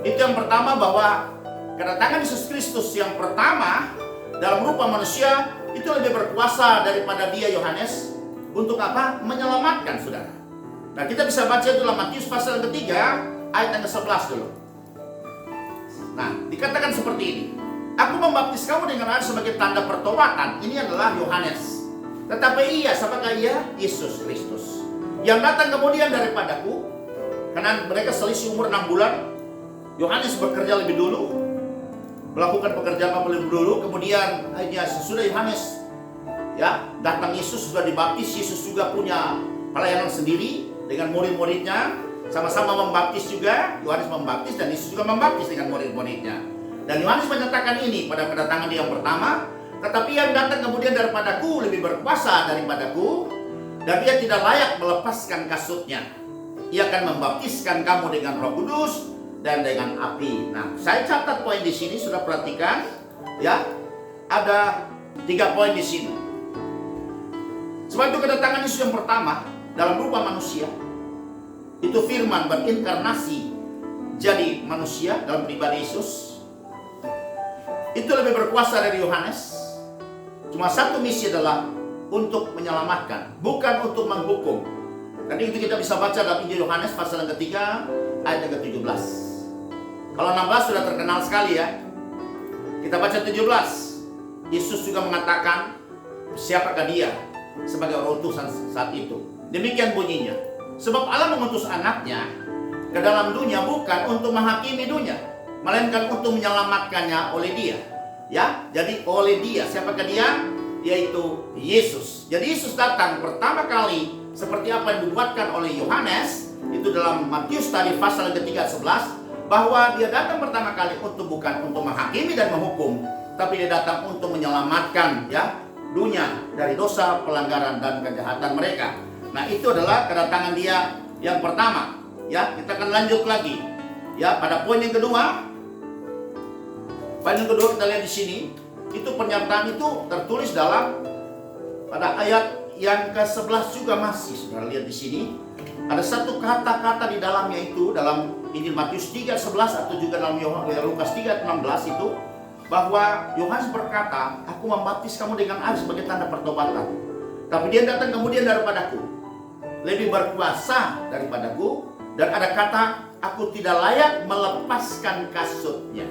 Itu yang pertama, bahwa kedatangan Yesus Kristus yang pertama dalam rupa manusia itu lebih berkuasa daripada dia Yohanes. Untuk apa? Menyelamatkan, saudara. Nah, kita bisa baca itu dalam Matius pasal yang ketiga ayat yang ke-11 dulu. Nah, dikatakan seperti ini. Aku membaptis kamu dengan air sebagai tanda pertobatan. Ini adalah Yohanes. Tetapi ia, siapakah ia? Yesus Kristus, yang datang kemudian daripadaku. Karena mereka selisih umur 6 bulan. Yohanes bekerja lebih dulu, melakukan pekerjaan apa lebih dulu. Kemudian akhirnya sesudah Yohanes ya datang, Yesus sudah dibaptis. Yesus juga punya pelayanan sendiri dengan murid-muridnya, sama-sama membaptis juga. Yohanes membaptis dan Yesus juga membaptis dengan murid-muridnya. Dan Yohanes menyatakan ini pada kedatangan dia yang pertama, tetapi yang datang kemudian daripadaku lebih berkuasa daripadaku, dan dia tidak layak melepaskan kasutnya. Ia akan membaptiskan kamu dengan Roh Kudus dan dengan api. Nah, saya catat poin di sini, sudah perhatikan ya. Ada 3 poin di sini. Sebab itu kedatangan Yesus yang pertama dalam rupa manusia, itu firman berinkarnasi jadi manusia dalam pribadi Yesus. Itu lebih berkuasa dari Yohanes. Cuma satu misi adalah untuk menyelamatkan, bukan untuk menghukum. Dan itu kita bisa baca dalam Injil Yohanes pasal yang ketiga ayat yang ke-17. Kalau 16 sudah terkenal sekali ya. Kita baca 17. Yesus juga mengatakan siapakah dia sebagai orang utusan saat itu. Demikian bunyinya. Sebab Allah mengutus anaknya ke dalam dunia bukan untuk menghakimi dunia, melainkan untuk menyelamatkannya oleh dia. Ya, jadi oleh dia. Siapakah dia? Yaitu Yesus. Jadi Yesus datang pertama kali seperti apa yang dibuatkan oleh Yohanes itu dalam Matius tadi pasal ketiga 11, bahwa dia datang pertama kali bukan untuk menghakimi dan menghukum, tapi dia datang untuk menyelamatkan ya dunia dari dosa, pelanggaran dan kejahatan mereka. Nah, itu adalah kedatangan dia yang pertama. Ya, kita akan lanjut lagi. Ya, pada poin yang kedua. Poin yang kedua kita lihat di sini, itu pernyataan itu tertulis dalam pada ayat yang ke-11 juga masih. Saudara lihat di sini, ada satu kata-kata di dalamnya itu dalam Injil Matius 3:11 atau juga dalam Lukas 3:16 itu, bahwa Yohanes berkata, aku membaptis kamu dengan air sebagai tanda pertobatan, tapi dia datang kemudian daripadaku, lebih berkuasa daripadaku, dan ada kata, aku tidak layak melepaskan kasutnya.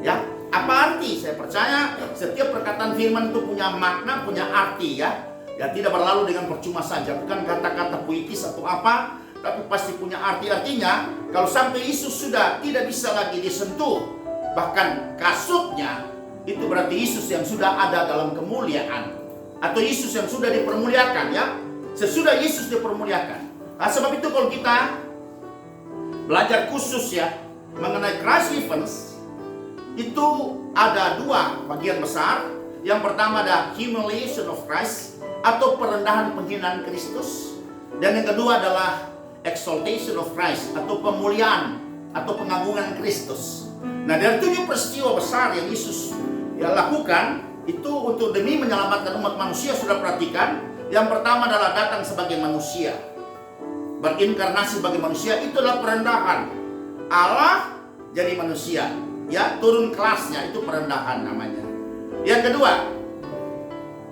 Ya, apa arti? Saya percaya setiap perkataan firman itu punya makna, punya arti ya. Ya, tidak berlalu dengan percuma saja, bukan kata-kata puitis atau apa, tapi pasti punya arti-artinya. Kalau sampai Yesus sudah tidak bisa lagi disentuh, bahkan kasutnya, itu berarti Yesus yang sudah ada dalam kemuliaan, atau Yesus yang sudah dipermuliakan ya. Sesudah Yesus dipermuliakan. Nah, sebab itu kalau kita belajar khusus ya mengenai Christ Events, itu ada 2 bagian besar. Yang pertama ada humiliation of Christ, atau perendahan penghinaan Kristus. Dan yang kedua adalah exaltation of Christ, atau pemuliaan atau pengagungan Kristus. Nah, dari 7 peristiwa besar yang Yesus lakukan itu untuk demi menyelamatkan umat manusia, sudah perhatikan. Yang pertama adalah datang sebagai manusia, berinkarnasi sebagai manusia. Itu adalah perendahan. Allah jadi manusia, ya, turun kelasnya, itu perendahan namanya. Yang kedua,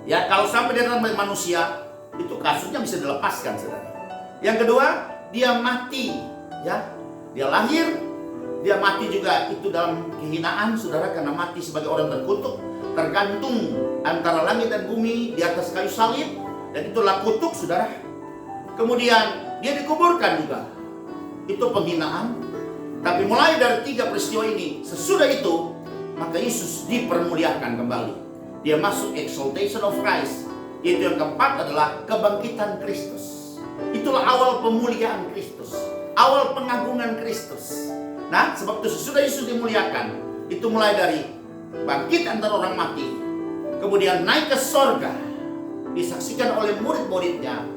ya, kalau sampai dia datang sebagai manusia, itu kasutnya bisa dilepaskan, saudara. Yang kedua, dia mati, ya, dia lahir, dia mati juga itu dalam kehinaan, saudara, karena mati sebagai orang terkutuk, tergantung antara langit dan bumi di atas kayu salib, dan itulah kutuk, saudara. Kemudian dia dikuburkan juga, itu penghinaan. Tapi mulai dari 3 peristiwa ini, sesudah itu maka Yesus dipermuliakan kembali. Dia masuk exaltation of Christ. Itu yang keempat adalah kebangkitan Kristus. Itulah awal pemuliaan Kristus, awal pengagungan Kristus. Nah, sebab itu sesudah Yesus dimuliakan, itu mulai dari bangkit antara orang mati, kemudian naik ke sorga, disaksikan oleh murid-muridnya,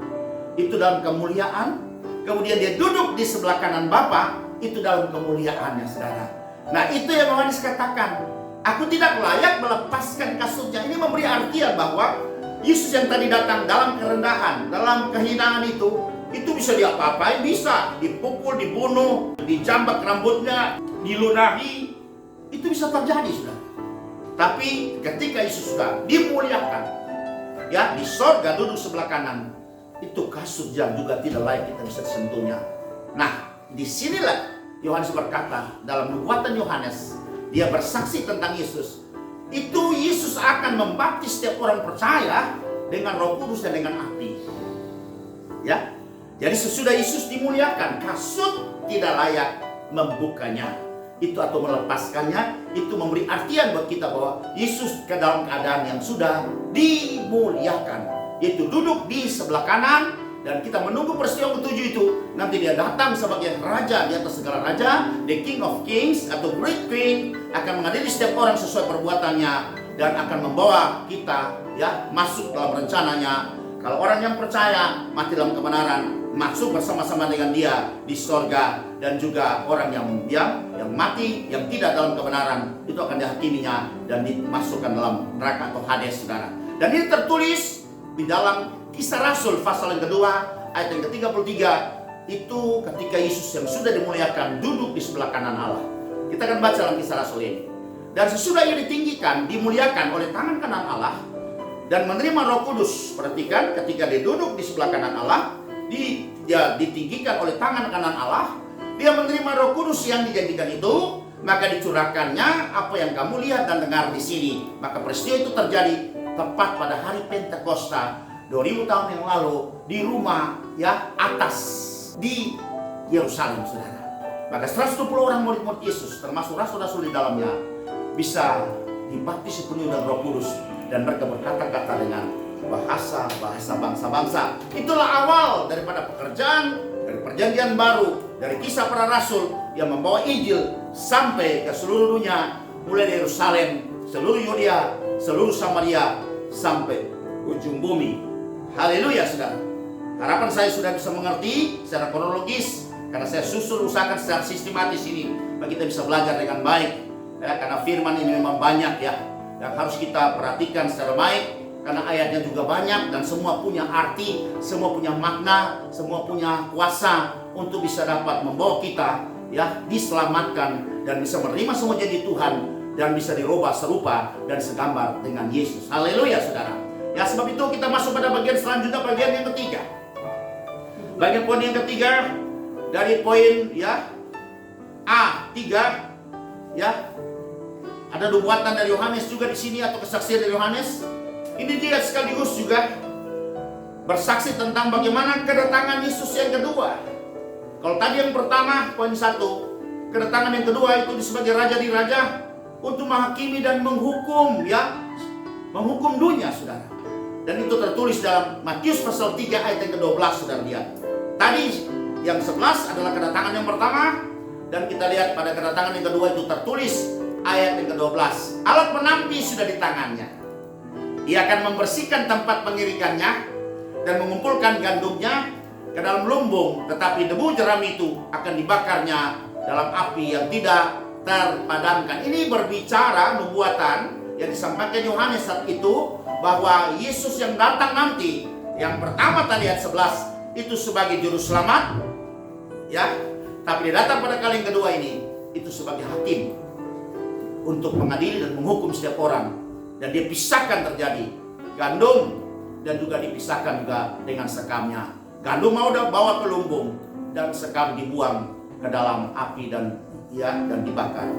itu dalam kemuliaan. Kemudian dia duduk di sebelah kanan Bapa, itu dalam kemuliaannya, saudara. Nah, itu yang Yohanes katakan, aku tidak layak melepaskan kasutnya. Ini memberi artian bahwa Yesus yang tadi datang dalam kerendahan, dalam kehinaan itu bisa diapa-apain, bisa dipukul, dibunuh, dijambak rambutnya, diludahi, itu bisa terjadi, saudara. Tapi ketika Yesus sudah dimuliakan, ya, di sorga duduk sebelah kanan, itu kasut yang juga tidak layak kita bisa sentuhnya. Nah, disinilah Yohanes berkata dalam nubuatan Yohanes, dia bersaksi tentang Yesus. Itu Yesus akan membaptis setiap orang percaya dengan Roh Kudus dan dengan api. Ya, jadi sesudah Yesus dimuliakan, kasut tidak layak membukanya, itu atau melepaskannya. Itu memberi artian buat kita bahwa Yesus ke dalam keadaan yang sudah dimuliakan, yaitu duduk di sebelah kanan. Dan kita menunggu peristiwa ke-7 itu. Nanti dia datang sebagai raja di atas segala raja, the King of Kings atau Great King, akan mengadili setiap orang sesuai perbuatannya dan akan membawa kita ya masuk dalam rencananya Kalau orang yang percaya mati dalam kebenaran, masuk bersama-sama dengan dia di sorga. Dan juga orang yang mati, yang tidak dalam kebenaran, itu akan dihakiminya dan dimasukkan dalam neraka atau Hades, saudara. Dan ini tertulis di dalam Kisah Rasul pasal yang kedua ayat yang ke-33. Itu ketika Yesus yang sudah dimuliakan duduk di sebelah kanan Allah. Kita akan baca dalam Kisah Rasul ini. Dan sesudah ia ditinggikan, dimuliakan oleh tangan kanan Allah dan menerima Roh Kudus. Perhatikan, ketika dia duduk di sebelah kanan Allah, dia ditinggikan oleh tangan kanan Allah, dia menerima Roh Kudus yang dijanjikan itu, maka dicurahkannya apa yang kamu lihat dan dengar di sini. Maka peristiwa itu terjadi tepat pada hari Pentakosta 2000 tahun yang lalu di rumah atas di Yerusalem, saudara. Maka 120 orang murid-murid Yesus, termasuk rasul-rasul di dalamnya, bisa dibaptis penuh dengan Roh Kudus dan mereka berkata-kata dengan bahasa bangsa-bangsa. Itulah awal daripada pekerjaan dari perjanjian baru, dari kisah para rasul yang membawa Injil sampai ke seluruh dunia, mulai dari Yerusalem, seluruh Yudea, seluruh Samaria, sampai ujung bumi. Haleluya, saudara. Harapan saya sudah bisa mengerti secara kronologis, karena saya usahakan secara sistematis ini, bagi kita bisa belajar dengan baik. Karena firman ini memang banyak yang harus kita perhatikan secara baik, karena ayatnya juga banyak dan semua punya arti, semua punya makna, semua punya kuasa untuk bisa dapat membawa kita diselamatkan dan bisa menerima semua janji Tuhan dan bisa dirubah serupa dan segambar dengan Yesus. Haleluya, saudara. Sebab itu kita masuk pada bagian selanjutnya, bagian yang ketiga. Bagian poin yang ketiga dari poin A3 ada nubuatan dari Yohanes juga di sini atau kesaksian dari Yohanes. Ini dia sekaligus juga bersaksi tentang bagaimana kedatangan Yesus yang kedua. Kalau tadi yang pertama poin 1, kedatangan yang kedua itu sebagai raja di raja untuk menghakimi dan menghukum menghukum dunia, saudara. Dan itu tertulis dalam Matius pasal 3 ayat yang ke-12, saudara lihat. Tadi yang 11 adalah kedatangan yang pertama, dan kita lihat pada kedatangan yang kedua itu tertulis ayat yang ke-12. Alat penampi sudah di tangannya. Ia akan membersihkan tempat pengirikannya dan mengumpulkan gandumnya ke dalam lumbung, tetapi debu jerami itu akan dibakarnya dalam api yang tidak terpadamkan. Ini berbicara nubuatan yang disampaikan Yohanes saat itu, bahwa Yesus yang datang nanti, yang pertama tadi ayat 11 itu sebagai juru selamat, tapi dia datang pada kali yang kedua ini itu sebagai hakim untuk mengadili dan menghukum setiap orang. Dan dia pisahkan terjadi gandum dan juga dipisahkan juga dengan sekamnya. Gandum mau bawa ke lumbung dan sekam dibuang ke dalam api dan dibakar.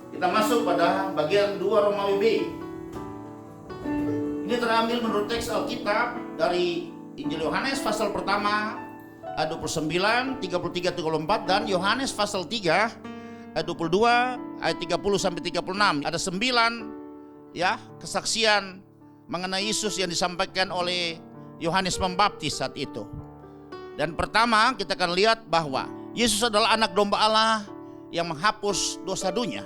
Kita masuk pada bagian 2 Romawi B. Ini terambil menurut teks Alkitab dari Injil Yohanes pasal pertama ayat 29, 33, 34 dan Yohanes pasal 3 ayat 22 ayat 30 sampai 36. Ada 9 kesaksian mengenai Yesus yang disampaikan oleh Yohanes Pembaptis saat itu. Dan pertama kita akan lihat bahwa Yesus adalah anak domba Allah yang menghapus dosa dunia.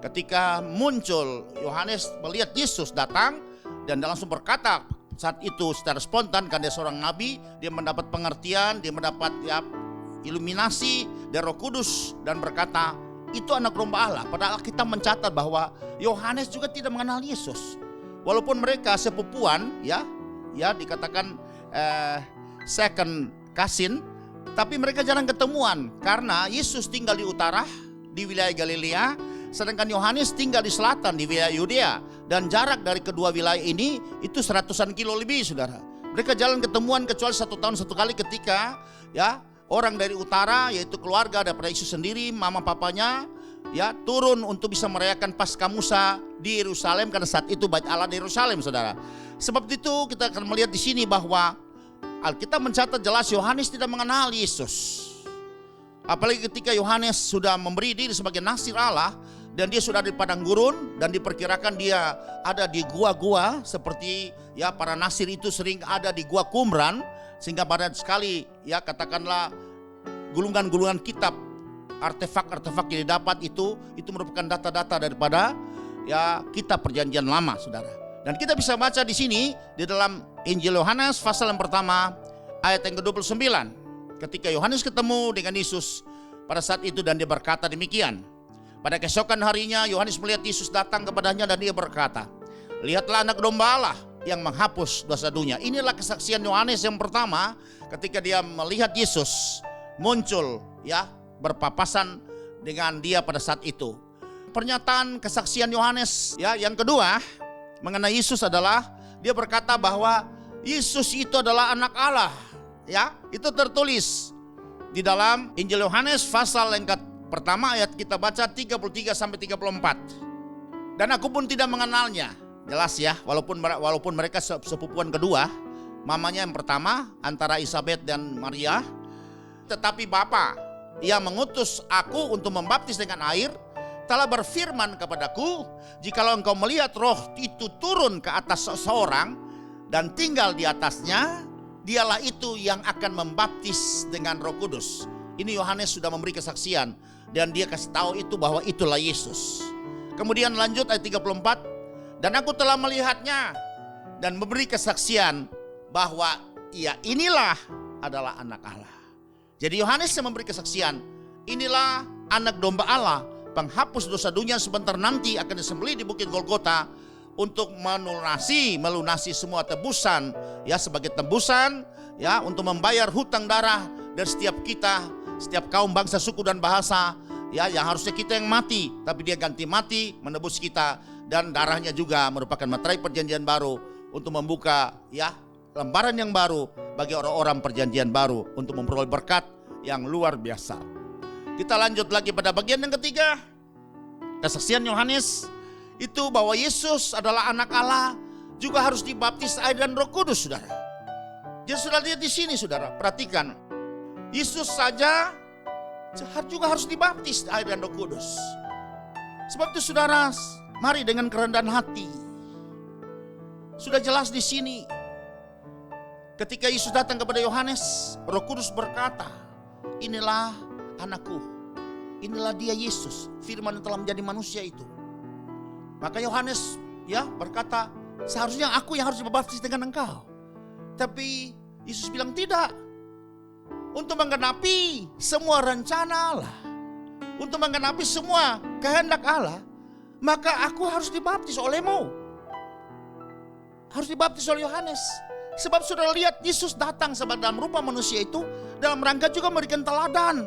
Ketika muncul, Yohanes melihat Yesus datang dan dia langsung berkata saat itu secara spontan, karena dia seorang nabi, dia mendapat pengertian, dia mendapat iluminasi dari Roh Kudus dan berkata, itu anak domba Allah. Padahal kita mencatat bahwa Yohanes juga tidak mengenal Yesus. Walaupun mereka sepupuan, dikatakan second cousin, tapi mereka jarang ketemuan karena Yesus tinggal di utara, di wilayah Galilea, sedangkan Yohanes tinggal di selatan, di wilayah Yudea. Dan jarak dari kedua wilayah ini itu 100-an kilo lebih, saudara. Mereka jalan ketemuan kecuali 1 tahun 1 kali ketika orang dari utara, yaitu keluarga daripada Yesus sendiri, mama papanya turun untuk bisa merayakan Paskah Musa di Yerusalem, karena saat itu Bait Allah di Yerusalem, saudara. Sebab itu kita akan melihat di sini bahwa Alkitab mencatat jelas Yohanes tidak mengenal Yesus. Apalagi ketika Yohanes sudah memberi diri sebagai nasir Allah dan dia sudah di padang gurun dan diperkirakan dia ada di gua-gua seperti para nasir itu sering ada di gua Qumran, sehingga pada sekali katakanlah gulungan-gulungan kitab, artefak-artefak yang didapat itu merupakan data-data daripada kitab perjanjian lama, saudara. Dan kita bisa baca di sini di dalam Injil Yohanes pasal yang pertama ayat yang ke-29. Ketika Yohanes ketemu dengan Yesus pada saat itu dan dia berkata demikian. Pada keesokan harinya Yohanes melihat Yesus datang kepadanya dan dia berkata, "Lihatlah anak domba Allah yang menghapus dosa dunia." Inilah kesaksian Yohanes yang pertama ketika dia melihat Yesus muncul ya berpapasan dengan dia pada saat itu. Pernyataan kesaksian Yohanes ya yang kedua mengenai Yesus adalah dia berkata bahwa Yesus itu adalah anak Allah. Ya, itu tertulis di dalam Injil Yohanes pasal yang pertama ayat kita baca 33 sampai 34. Dan aku pun tidak mengenalnya. Jelas ya, walaupun mereka sepupuan kedua, mamanya yang pertama antara Elizabeth dan Maria, tetapi Bapa yang mengutus aku untuk membaptis dengan air telah berfirman kepadaku, jikalau engkau melihat roh itu turun ke atas seseorang dan tinggal di atasnya, dialah itu yang akan membaptis dengan Roh Kudus. Ini Yohanes sudah memberi kesaksian dan dia kasih tahu itu bahwa itulah Yesus. Kemudian lanjut ayat 34, dan aku telah melihatnya dan memberi kesaksian bahwa ia inilah adalah anak Allah. Jadi Yohanes yang memberi kesaksian, inilah anak domba Allah, penghapus dosa dunia, sebentar nanti akan disembelih di bukit Golgota untuk melunasi semua tebusan ya, sebagai tebusan ya, untuk membayar hutang darah dari setiap kita, setiap kaum, bangsa, suku dan bahasa ya, yang harusnya kita yang mati tapi dia ganti mati menebus kita, dan darahnya juga merupakan materai perjanjian baru untuk membuka ya lembaran yang baru bagi orang-orang perjanjian baru untuk memperoleh berkat yang luar biasa. Kita lanjut lagi pada bagian yang ketiga. Kesaksian Yohanes itu bahwa Yesus adalah anak Allah juga harus dibaptis air dan Roh Kudus, saudara. Jadi sudah lihat di sini, saudara, perhatikan. Yesus saja juga harus dibaptis air dan Roh Kudus. Sebab itu, saudara, mari dengan kerendahan hati. Sudah jelas di sini. Ketika Yesus datang kepada Yohanes, Roh Kudus berkata, "Inilah anakku, inilah dia Yesus, firman yang telah menjadi manusia itu." Maka Yohanes ya berkata, "Seharusnya aku yang harus dibaptis dengan engkau." Tapi Yesus bilang tidak. Untuk menggenapi semua rencana Allah, untuk menggenapi semua kehendak Allah, maka aku harus dibaptis olehmu. Harus dibaptis oleh Yohanes. Sebab sudah lihat Yesus datang dalam rupa manusia itu dalam rangka juga memberikan teladan.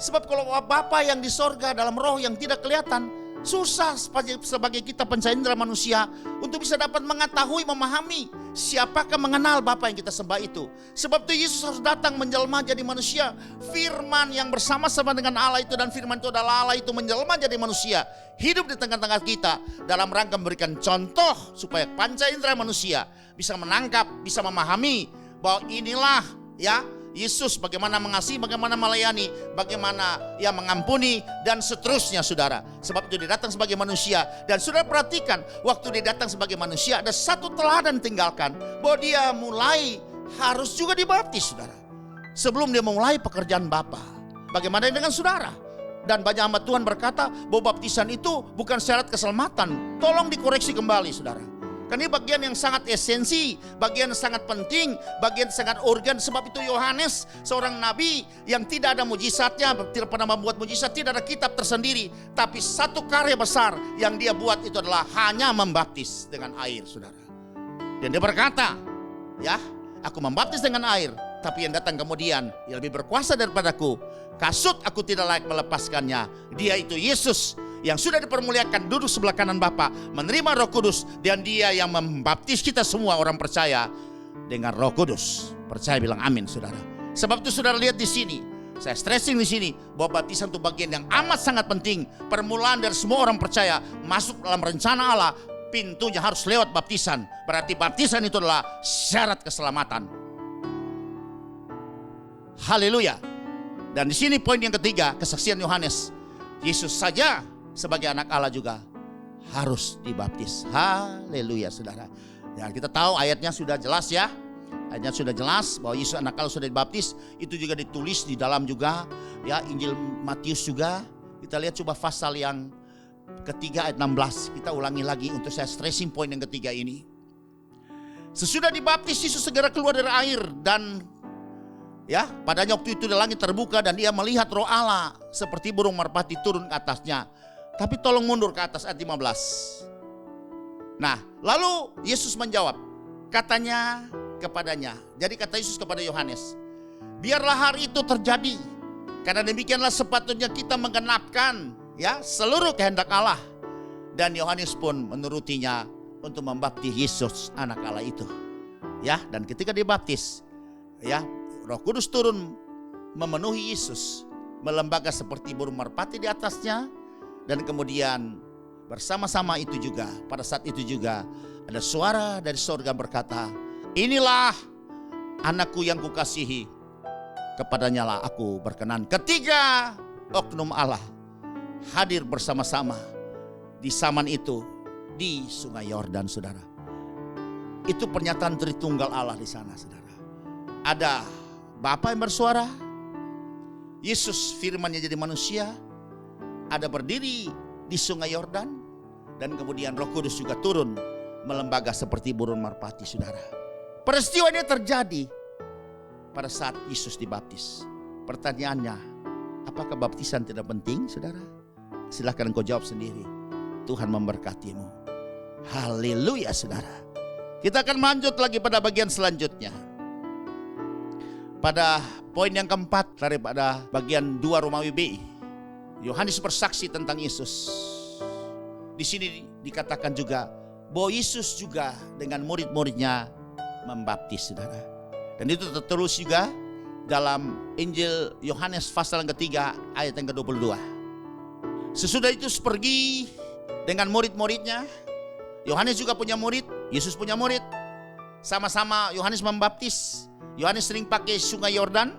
Sebab kalau Bapa yang di sorga dalam roh yang tidak kelihatan, susah sebagai kita pencaindera manusia untuk bisa dapat mengetahui, memahami siapakah, mengenal Bapa yang kita sembah itu. Sebab itu Yesus harus datang menjelma jadi manusia. Firman yang bersama-sama dengan Allah itu, dan firman itu adalah Allah itu menjelma jadi manusia, hidup di tengah-tengah kita dalam rangka memberikan contoh supaya panca indera manusia bisa menangkap, bisa memahami bahwa inilah ya Yesus, bagaimana mengasihi, bagaimana melayani, bagaimana ya mengampuni, dan seterusnya, saudara. Sebab itu dia datang sebagai manusia. Dan saudara perhatikan, waktu dia datang sebagai manusia ada satu teladan tinggalkan, bahwa dia mulai harus juga dibaptis, saudara, sebelum dia mulai pekerjaan Bapa. Bagaimana dengan saudara? Dan banyak hamba Tuhan berkata bahwa baptisan itu bukan syarat keselamatan. Tolong dikoreksi kembali, saudara. Karena ini bagian yang sangat esensi, bagian yang sangat penting, bagian sangat organ. Sebab itu Yohanes, seorang nabi yang tidak ada mujizatnya, tidak pernah membuat mujizat, tidak ada kitab tersendiri. Tapi satu karya besar yang dia buat itu adalah hanya membaptis dengan air, saudara. Dan dia berkata, ya, aku membaptis dengan air, tapi yang datang kemudian yang lebih berkuasa daripadaku, kasut aku tidak layak melepaskannya. Dia itu Yesus yang sudah dipermuliakan, duduk sebelah kanan Bapa, menerima Roh Kudus, dan dia yang membaptis kita semua orang percaya dengan Roh Kudus. Percaya bilang amin, saudara. Sebab itu saudara lihat di sini, saya stressing di sini bahwa baptisan itu bagian yang amat sangat penting. Permulaan dari semua orang percaya masuk dalam rencana Allah, pintunya harus lewat baptisan. Berarti baptisan itu adalah syarat keselamatan. Haleluya. Dan di sini poin yang ketiga, kesaksian Yohanes. Yesus saja sebagai anak Allah juga harus dibaptis. Haleluya, saudara. Dan kita tahu ayatnya sudah jelas ya. Ayatnya sudah jelas bahwa Yesus anak Allah sudah dibaptis. Itu juga ditulis di dalam juga ya Injil Matius juga. Kita lihat coba pasal yang ketiga ayat 16. Kita ulangi lagi untuk saya stressing poin yang ketiga ini. Sesudah dibaptis, Yesus segera keluar dari air dan ya, padanya waktu itu di langit terbuka dan dia melihat roh Allah seperti burung merpati turun ke atasnya. Tapi tolong mundur ke atas ayat 15. Nah, lalu Yesus menjawab, katanya kepadanya. Jadi kata Yesus kepada Yohanes, biarlah hari itu terjadi, karena demikianlah sepatutnya kita menggenapkan ya seluruh kehendak Allah. Dan Yohanes pun menurutinya untuk membaptis Yesus anak Allah itu. Ya, dan ketika dibaptis, ya, Roh Kudus turun memenuhi Yesus, melembaga seperti burung merpati di atasnya, dan kemudian bersama-sama itu juga, pada saat itu juga ada suara dari sorga berkata, inilah anakku yang kukasihi, kepadanya lah aku berkenan. Ketiga oknum Allah hadir bersama-sama di zaman itu di Sungai Yordan, saudara. Itu pernyataan Tritunggal Allah di sana, saudara. Ada Bapa yang bersuara, Yesus firman-Nya jadi manusia, ada berdiri di Sungai Yordan, dan kemudian Roh Kudus juga turun melembaga seperti burung merpati, saudara. Peristiwa ini terjadi pada saat Yesus dibaptis. Pertanyaannya, apakah baptisan tidak penting, saudara? Silahkan engkau jawab sendiri. Tuhan memberkatimu. Haleluya, saudara. Kita akan lanjut lagi pada bagian selanjutnya. Pada poin yang keempat daripada bagian 2 Romawi B, Yohanes bersaksi tentang Yesus. Di sini dikatakan juga bahwa Yesus juga dengan murid-muridnya membaptis, saudara. Dan itu tertulis juga dalam Injil Yohanes pasal yang ketiga ayat yang ke-22. Sesudah itu pergi dengan murid-muridnya. Yohanes juga punya murid, Yesus punya murid. Sama-sama Yohanes membaptis. Yohanes sering pakai Sungai Yordan.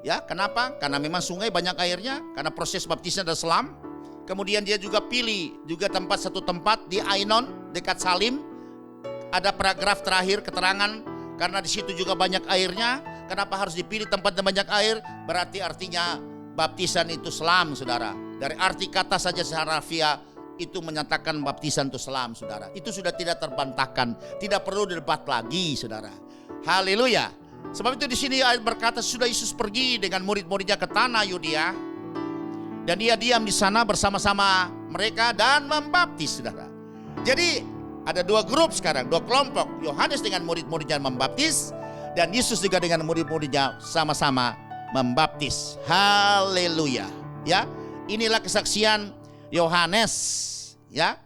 Ya, kenapa? Karena memang sungai banyak airnya, karena proses baptisnya adalah selam. Kemudian dia juga pilih juga satu tempat di Ainon dekat Salim. Ada paragraf terakhir keterangan, karena di situ juga banyak airnya. Kenapa harus dipilih tempat yang banyak air? Berarti artinya baptisan itu selam, saudara. Dari arti kata saja secara harfiah itu menyatakan baptisan itu selam, saudara. Itu sudah tidak terbantahkan, tidak perlu didebat lagi, saudara. Haleluya. Sebab itu di sini ayat berkata, sudah Yesus pergi dengan murid-muridnya ke tanah Yudea, dan dia diam di sana bersama-sama mereka dan membaptis, saudara. Jadi ada dua grup sekarang, dua kelompok. Yohanes dengan murid-muridnya membaptis, dan Yesus juga dengan murid-muridnya sama-sama membaptis. Haleluya. Ya, inilah kesaksian Yohanes, ya,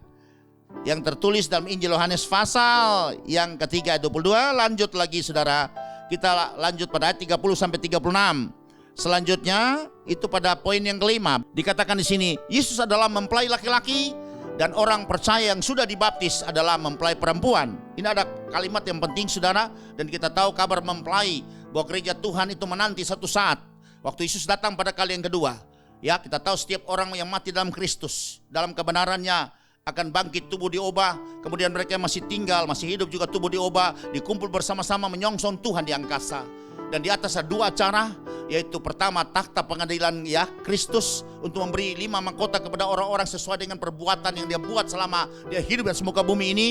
yang tertulis dalam Injil Yohanes pasal yang ketiga ayat 22. Lanjut lagi, saudara. Kita lanjut pada ayat 30 sampai 36. Selanjutnya itu pada poin yang kelima. Dikatakan di sini, Yesus adalah mempelai laki-laki dan orang percaya yang sudah dibaptis adalah mempelai perempuan. Ini ada kalimat yang penting, saudara, dan kita tahu kabar mempelai bahwa gereja Tuhan itu menanti satu saat waktu Yesus datang pada kali yang kedua. Ya, kita tahu setiap orang yang mati dalam Kristus, dalam kebenarannya akan bangkit, tubuh diubah. Kemudian mereka yang masih tinggal, masih hidup juga tubuh diubah, dikumpul bersama-sama menyongsong Tuhan di angkasa. Dan di atas ada dua acara, yaitu pertama takhta pengadilan ya Kristus untuk memberi 5 mahkota kepada orang-orang sesuai dengan perbuatan yang dia buat selama dia hidup dan semuka bumi ini.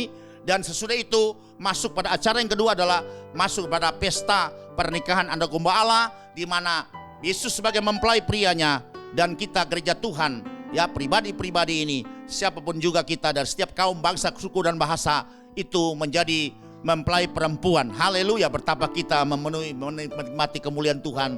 Dan sesudah itu masuk pada acara yang kedua adalah masuk pada pesta pernikahan anak domba Allah, di mana Yesus sebagai mempelai prianya dan kita gereja Tuhan ya, pribadi-pribadi ini, siapapun juga kita dari setiap kaum, bangsa, suku dan bahasa itu menjadi mempelai perempuan. Haleluya, betapa kita menikmati kemuliaan Tuhan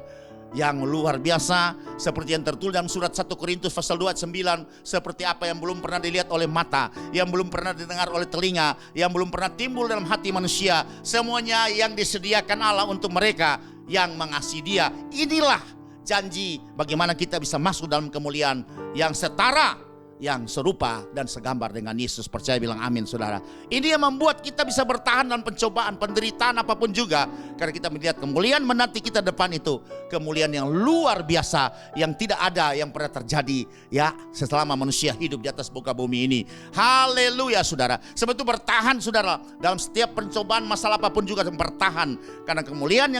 yang luar biasa, seperti yang tertulis dalam surat 1 Korintus pasal 2 ayat 9, seperti apa yang belum pernah dilihat oleh mata, yang belum pernah didengar oleh telinga, yang belum pernah timbul dalam hati manusia, semuanya yang disediakan Allah untuk mereka yang mengasihi Dia. Inilah janji bagaimana kita bisa masuk dalam kemuliaan yang setara, yang serupa dan segambar dengan Yesus. Percaya bilang amin, saudara. Ini yang membuat kita bisa bertahan dalam pencobaan, penderitaan apapun juga, karena kita melihat kemuliaan menanti kita depan itu, kemuliaan yang luar biasa yang tidak ada yang pernah terjadi ya selama manusia hidup di atas muka bumi ini. Haleluya, saudara. Sebab itu bertahan, saudara, dalam setiap pencobaan, masalah apapun juga bertahan, karena kemuliaan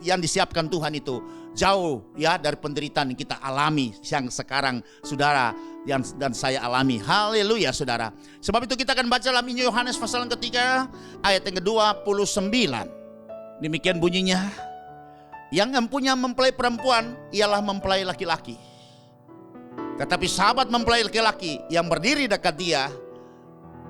yang disiapkan Tuhan itu jauh ya dari penderitaan yang kita alami yang sekarang, saudara, dan saya alami. Haleluya saudara. Sebab itu kita akan baca dalam Injil Yohanes pasal yang ketiga ayat yang ke-29. Demikian bunyinya, yang empunya mempelai perempuan ialah mempelai laki-laki. Tetapi sahabat mempelai laki-laki yang berdiri dekat dia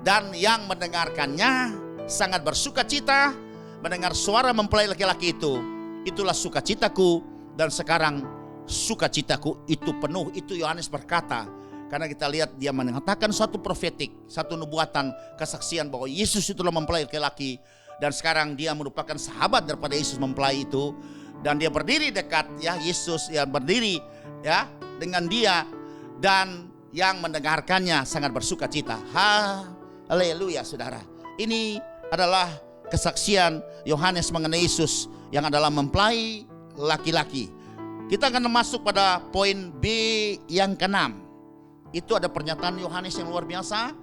dan yang mendengarkannya sangat bersuka cita mendengar suara mempelai laki-laki itu. Itulah sukacitaku, dan sekarang sukacitaku itu penuh. Itu Yohanes berkata, karena kita lihat dia mengatakan suatu profetik, satu nubuatan, kesaksian bahwa Yesus itulah mempelai laki-laki. Dan sekarang dia merupakan sahabat daripada Yesus mempelai itu, dan dia berdiri dekat ya Yesus, yang berdiri ya dengan dia, dan yang mendengarkannya sangat bersuka cita. Haleluya saudara. Ini adalah kesaksian Yohanes mengenai Yesus yang adalah mempelai laki-laki. Kita akan masuk pada poin B yang ke-6. Itu ada pernyataan Yohanes yang luar biasa,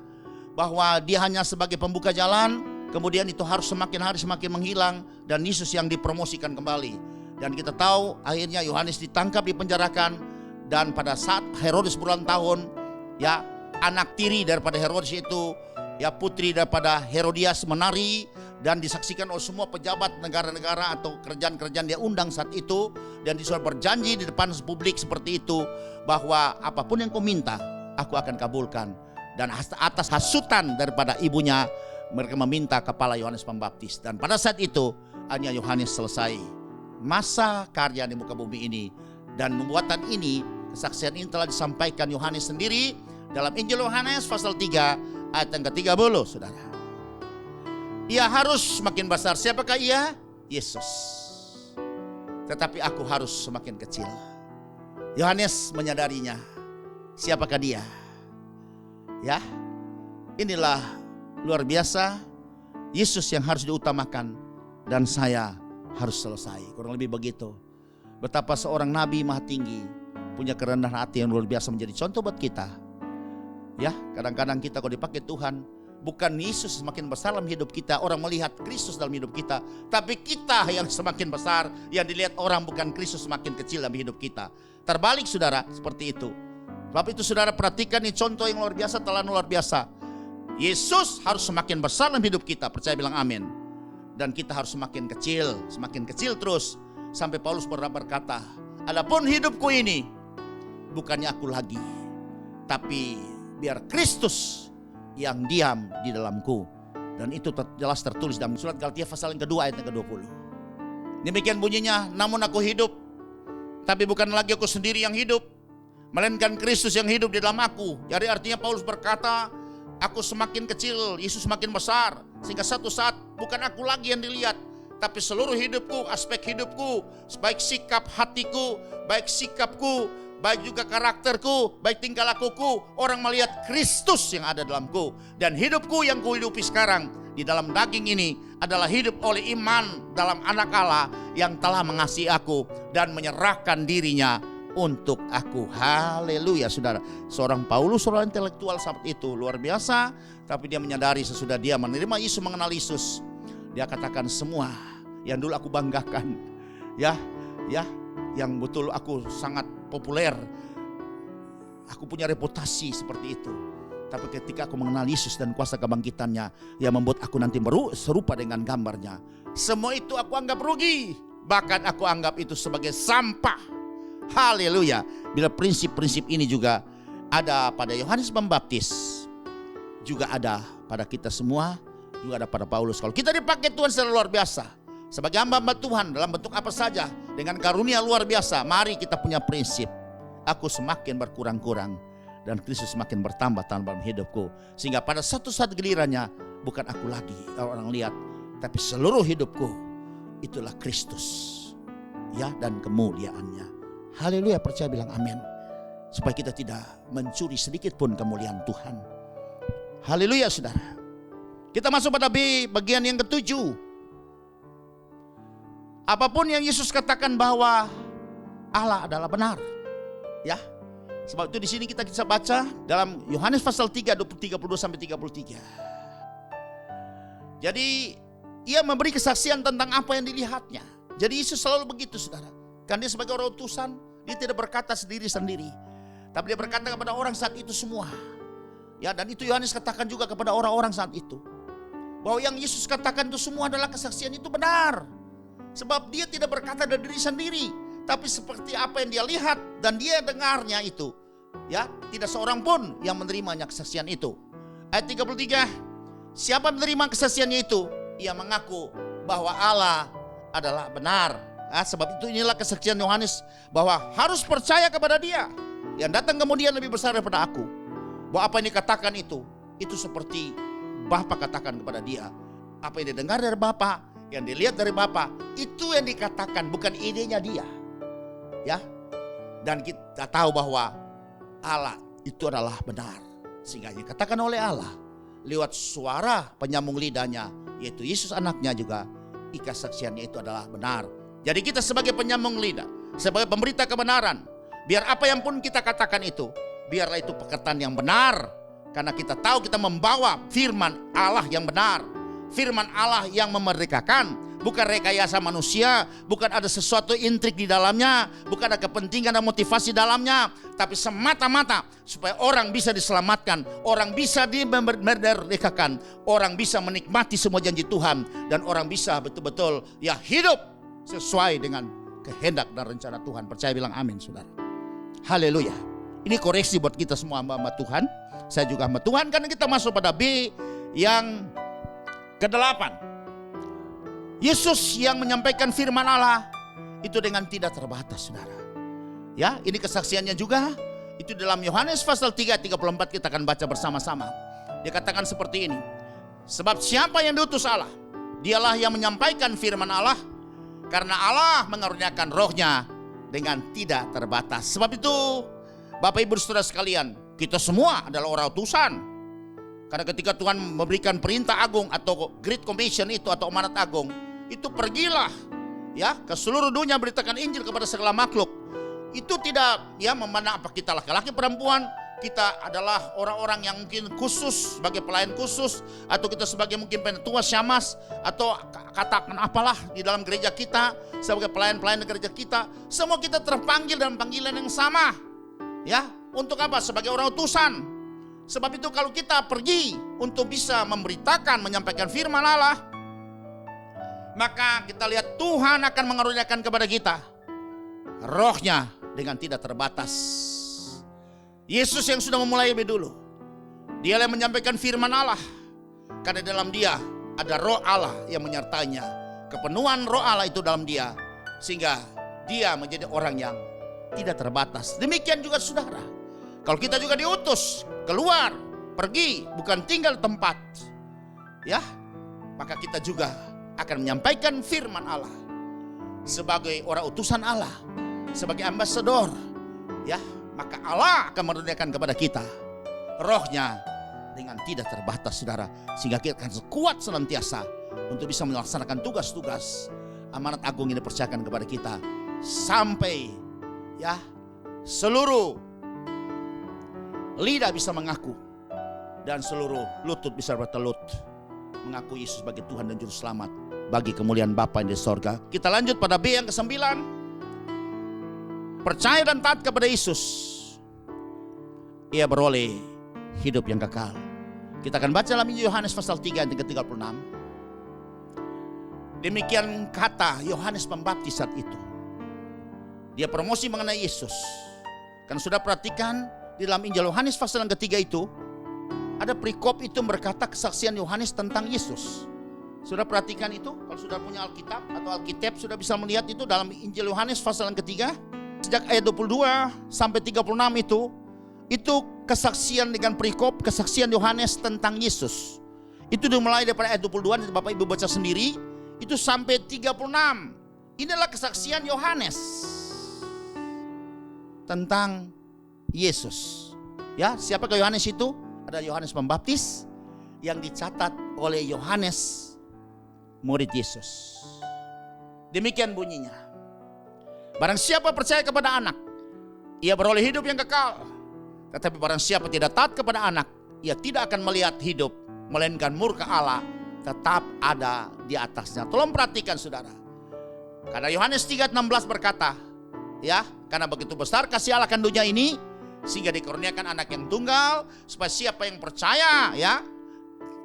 bahwa dia hanya sebagai pembuka jalan, kemudian itu harus semakin hari semakin menghilang, dan Yesus yang dipromosikan kembali. Dan kita tahu akhirnya Yohanes ditangkap, dipenjarakan, dan pada saat Herodes berulang tahun, ya anak tiri daripada Herodes itu, ya putri daripada Herodias menari, dan disaksikan oleh semua pejabat negara-negara atau kerajaan-kerajaan dia undang saat itu, dan disuruh berjanji di depan publik seperti itu, bahwa apapun yang kau minta aku akan kabulkan. Dan atas hasutan daripada ibunya, mereka meminta kepala Yohanes Pembaptis. Dan pada saat itu hanya Yohanes selesai masa karya di muka bumi ini. Dan nubuatan ini, kesaksian ini telah disampaikan Yohanes sendiri dalam Injil Yohanes pasal 3 ayat yang ke-30 saudara. Ia harus semakin besar. Siapakah ia? Yesus. Tetapi aku harus semakin kecil. Yohanes menyadarinya. Siapakah dia? Ya, inilah luar biasa. Yesus yang harus diutamakan, dan saya harus selesai. Kurang lebih begitu. Betapa seorang nabi maha tinggi punya kerendahan hati yang luar biasa, menjadi contoh buat kita. Ya, kadang-kadang kita kalau dipakai Tuhan, bukan Yesus semakin besar dalam hidup kita, orang melihat Kristus dalam hidup kita, tapi kita yang semakin besar, yang dilihat orang, bukan Kristus semakin kecil dalam hidup kita. Terbalik saudara, seperti itu. Sebab itu saudara perhatikan, ini contoh yang luar biasa, teladan luar biasa. Yesus harus semakin besar dalam hidup kita, percaya bilang amin. Dan kita harus semakin kecil terus. Sampai Paulus berkata, adapun hidupku ini, bukannya aku lagi, tapi biar Kristus yang diam di dalamku. Dan itu jelas tertulis dalam surat Galatia pasal yang kedua ayat yang ke-20. Demikian bunyinya, namun aku hidup, tapi bukan lagi aku sendiri yang hidup, melainkan Kristus yang hidup di dalam aku. Jadi artinya Paulus berkata, aku semakin kecil, Yesus semakin besar. Sehingga satu saat bukan aku lagi yang dilihat, tapi seluruh hidupku, aspek hidupku, baik sikap hatiku, baik sikapku, baik juga karakterku, baik tingkah lakuku, orang melihat Kristus yang ada dalamku. Dan hidupku yang kuhidupi sekarang di dalam daging ini adalah hidup oleh iman dalam anak Allah yang telah mengasihi aku dan menyerahkan dirinya untuk aku. Haleluya saudara. Seorang Paulus, seorang intelektual saat itu luar biasa, tapi dia menyadari sesudah dia menerima Yesus, mengenal Yesus, dia katakan semua yang dulu aku banggakan, ya yang betul aku sangat populer, aku punya reputasi seperti itu, tapi ketika aku mengenal Yesus dan kuasa kebangkitannya yang membuat aku nanti serupa dengan gambarnya, semua itu aku anggap rugi, bahkan aku anggap itu sebagai sampah. Haleluya. Bila prinsip-prinsip ini juga ada pada Yohanes Pembaptis, juga ada pada kita semua, juga ada pada Paulus. Kalau kita dipakai Tuhan secara luar biasa, sebagai hamba Tuhan dalam bentuk apa saja, dengan karunia luar biasa, mari kita punya prinsip. Aku semakin berkurang-kurang dan Kristus semakin bertambah dalam hidupku. Sehingga pada satu saat gilirannya, bukan aku lagi orang lihat, tapi seluruh hidupku itulah Kristus, ya, dan kemuliaannya. Haleluya, percaya bilang amin. Supaya kita tidak mencuri sedikit pun kemuliaan Tuhan. Haleluya saudara. Kita masuk pada bagian yang ke-7. Apapun yang Yesus katakan bahwa Allah adalah benar. Ya. Sebab itu di sini kita bisa baca dalam Yohanes pasal 3 32 sampai 33. Jadi ia memberi kesaksian tentang apa yang dilihatnya. Jadi Yesus selalu begitu saudara. Kan dia sebagai orang utusan, dia tidak berkata sendiri-sendiri, Tapi dia berkata kepada orang saat itu semua. Ya, dan itu Yohanes katakan juga kepada orang-orang saat itu. Bahwa yang Yesus katakan itu semua adalah kesaksian itu benar. Sebab dia tidak berkata dari diri sendiri, tapi seperti apa yang dia lihat dan dia dengarnya itu. Ya, tidak seorang pun yang menerimanya kesaksian itu. Ayat 33, siapa menerima kesaksiannya itu? Ia mengaku bahwa Allah adalah benar. Sebab itu inilah kesaksian Yohanes, bahwa harus percaya kepada dia. Yang datang kemudian lebih besar daripada aku. Bahwa apa yang dikatakan itu seperti Bapa katakan kepada dia. Apa yang didengar dari Bapa, yang dilihat dari Bapa, itu yang dikatakan, bukan idenya dia. Ya, dan kita tahu bahwa Allah itu adalah benar. Sehingga dikatakan oleh Allah lewat suara penyambung lidahnya, yaitu Yesus anaknya juga, kesaksiannya itu adalah benar. Jadi kita sebagai penyambung lidah, sebagai pemberita kebenaran, biar apa yang pun kita katakan itu, biarlah itu perkataan yang benar. Karena kita tahu kita membawa firman Allah yang benar, firman Allah yang memerdekakan. Bukan rekayasa manusia, bukan ada sesuatu intrik di dalamnya, bukan ada kepentingan dan motivasi dalamnya, tapi semata-mata supaya orang bisa diselamatkan, orang bisa dimerdekakan, orang bisa menikmati semua janji Tuhan, dan orang bisa betul-betul ya hidup sesuai dengan kehendak dan rencana Tuhan. Percaya bilang amin, saudara. Haleluya. Ini koreksi buat kita semua hamba-hamba Tuhan. Saya juga hamba Tuhan, karena kita masuk pada B yang ke-8. Yesus yang menyampaikan firman Allah itu dengan tidak terbatas, saudara. Ya, ini kesaksiannya juga. Itu dalam Yohanes pasal 3 ayat 34 kita akan baca bersama-sama. Dia katakan seperti ini. Sebab siapa yang diutus Allah, dialah yang menyampaikan firman Allah, karena Allah mengaruniakan rohnya dengan tidak terbatas. Sebab itu Bapak Ibu Saudara sekalian, kita semua adalah orang utusan. Karena ketika Tuhan memberikan perintah agung atau Great Commission itu atau amanat agung, itu pergilah ya ke seluruh dunia, beritakan Injil kepada segala makhluk. Itu tidak ya memandang apa kita laki-laki perempuan, kita adalah orang-orang yang mungkin khusus sebagai pelayan khusus, atau kita sebagai mungkin penetua syamas, atau katakan apalah di dalam gereja kita sebagai pelayan-pelayan gereja kita. Semua kita terpanggil dalam panggilan yang sama. Ya, untuk apa? Sebagai orang utusan. Sebab itu kalau kita pergi untuk bisa memberitakan, menyampaikan firman Allah, maka kita lihat Tuhan akan mengaruniakan kepada kita rohnya dengan tidak terbatas. Yesus yang sudah memulai lebih dulu, dia yang menyampaikan firman Allah, karena dalam dia ada roh Allah yang menyertainya. Kepenuhan roh Allah itu dalam dia, sehingga dia menjadi orang yang tidak terbatas. Demikian juga saudara, kalau kita juga diutus keluar, pergi, bukan tinggal di tempat, ya, maka kita juga akan menyampaikan firman Allah sebagai orang utusan Allah, sebagai ambasador, ya, maka Allah akan menurunkan kepada kita rohnya dengan tidak terbatas, saudara, sehingga kita akan kuat senantiasa untuk bisa melaksanakan tugas-tugas amanat agung yang dipercayakan kepada kita, sampai ya seluruh lidah bisa mengaku dan seluruh lutut bisa bertelut mengaku Yesus sebagai Tuhan dan Juru Selamat bagi kemuliaan Bapa yang di sorga. Kita lanjut pada B yang ke-9. Percaya dan taat kepada Yesus, ia beroleh hidup yang kekal. Kita akan baca dalam Injil Yohanes pasal 3 ayat ke-36. Demikian kata Yohanes Pembaptis saat itu. Dia promosi mengenai Yesus. Kan sudah perhatikan di dalam Injil Yohanes pasal yang ketiga itu, ada perikop itu berkata kesaksian Yohanes tentang Yesus. Sudah perhatikan itu? Kalau sudah punya Alkitab atau Alkitab sudah bisa melihat itu dalam Injil Yohanes pasal yang ketiga. Sejak ayat 22 sampai 36 itu kesaksian dengan perikop kesaksian Yohanes tentang Yesus. Itu dimulai daripada ayat 22, nanti Bapak Ibu baca sendiri, itu sampai 36. Inilah kesaksian Yohanes tentang Yesus. Ya, siapakah Yohanes itu? Ada Yohanes Pembaptis yang dicatat oleh Yohanes, murid Yesus. Demikian bunyinya. Barang siapa percaya kepada anak, ia beroleh hidup yang kekal. Tetapi barang siapa tidak taat kepada anak, ia tidak akan melihat hidup, melainkan murka Allah tetap ada di atasnya. Tolong perhatikan saudara. Karena Yohanes 3:16 berkata, ya, karena begitu besar kasih Allah akan dunia ini, sehingga dikurniakan anak yang tunggal, supaya siapa yang percaya, ya,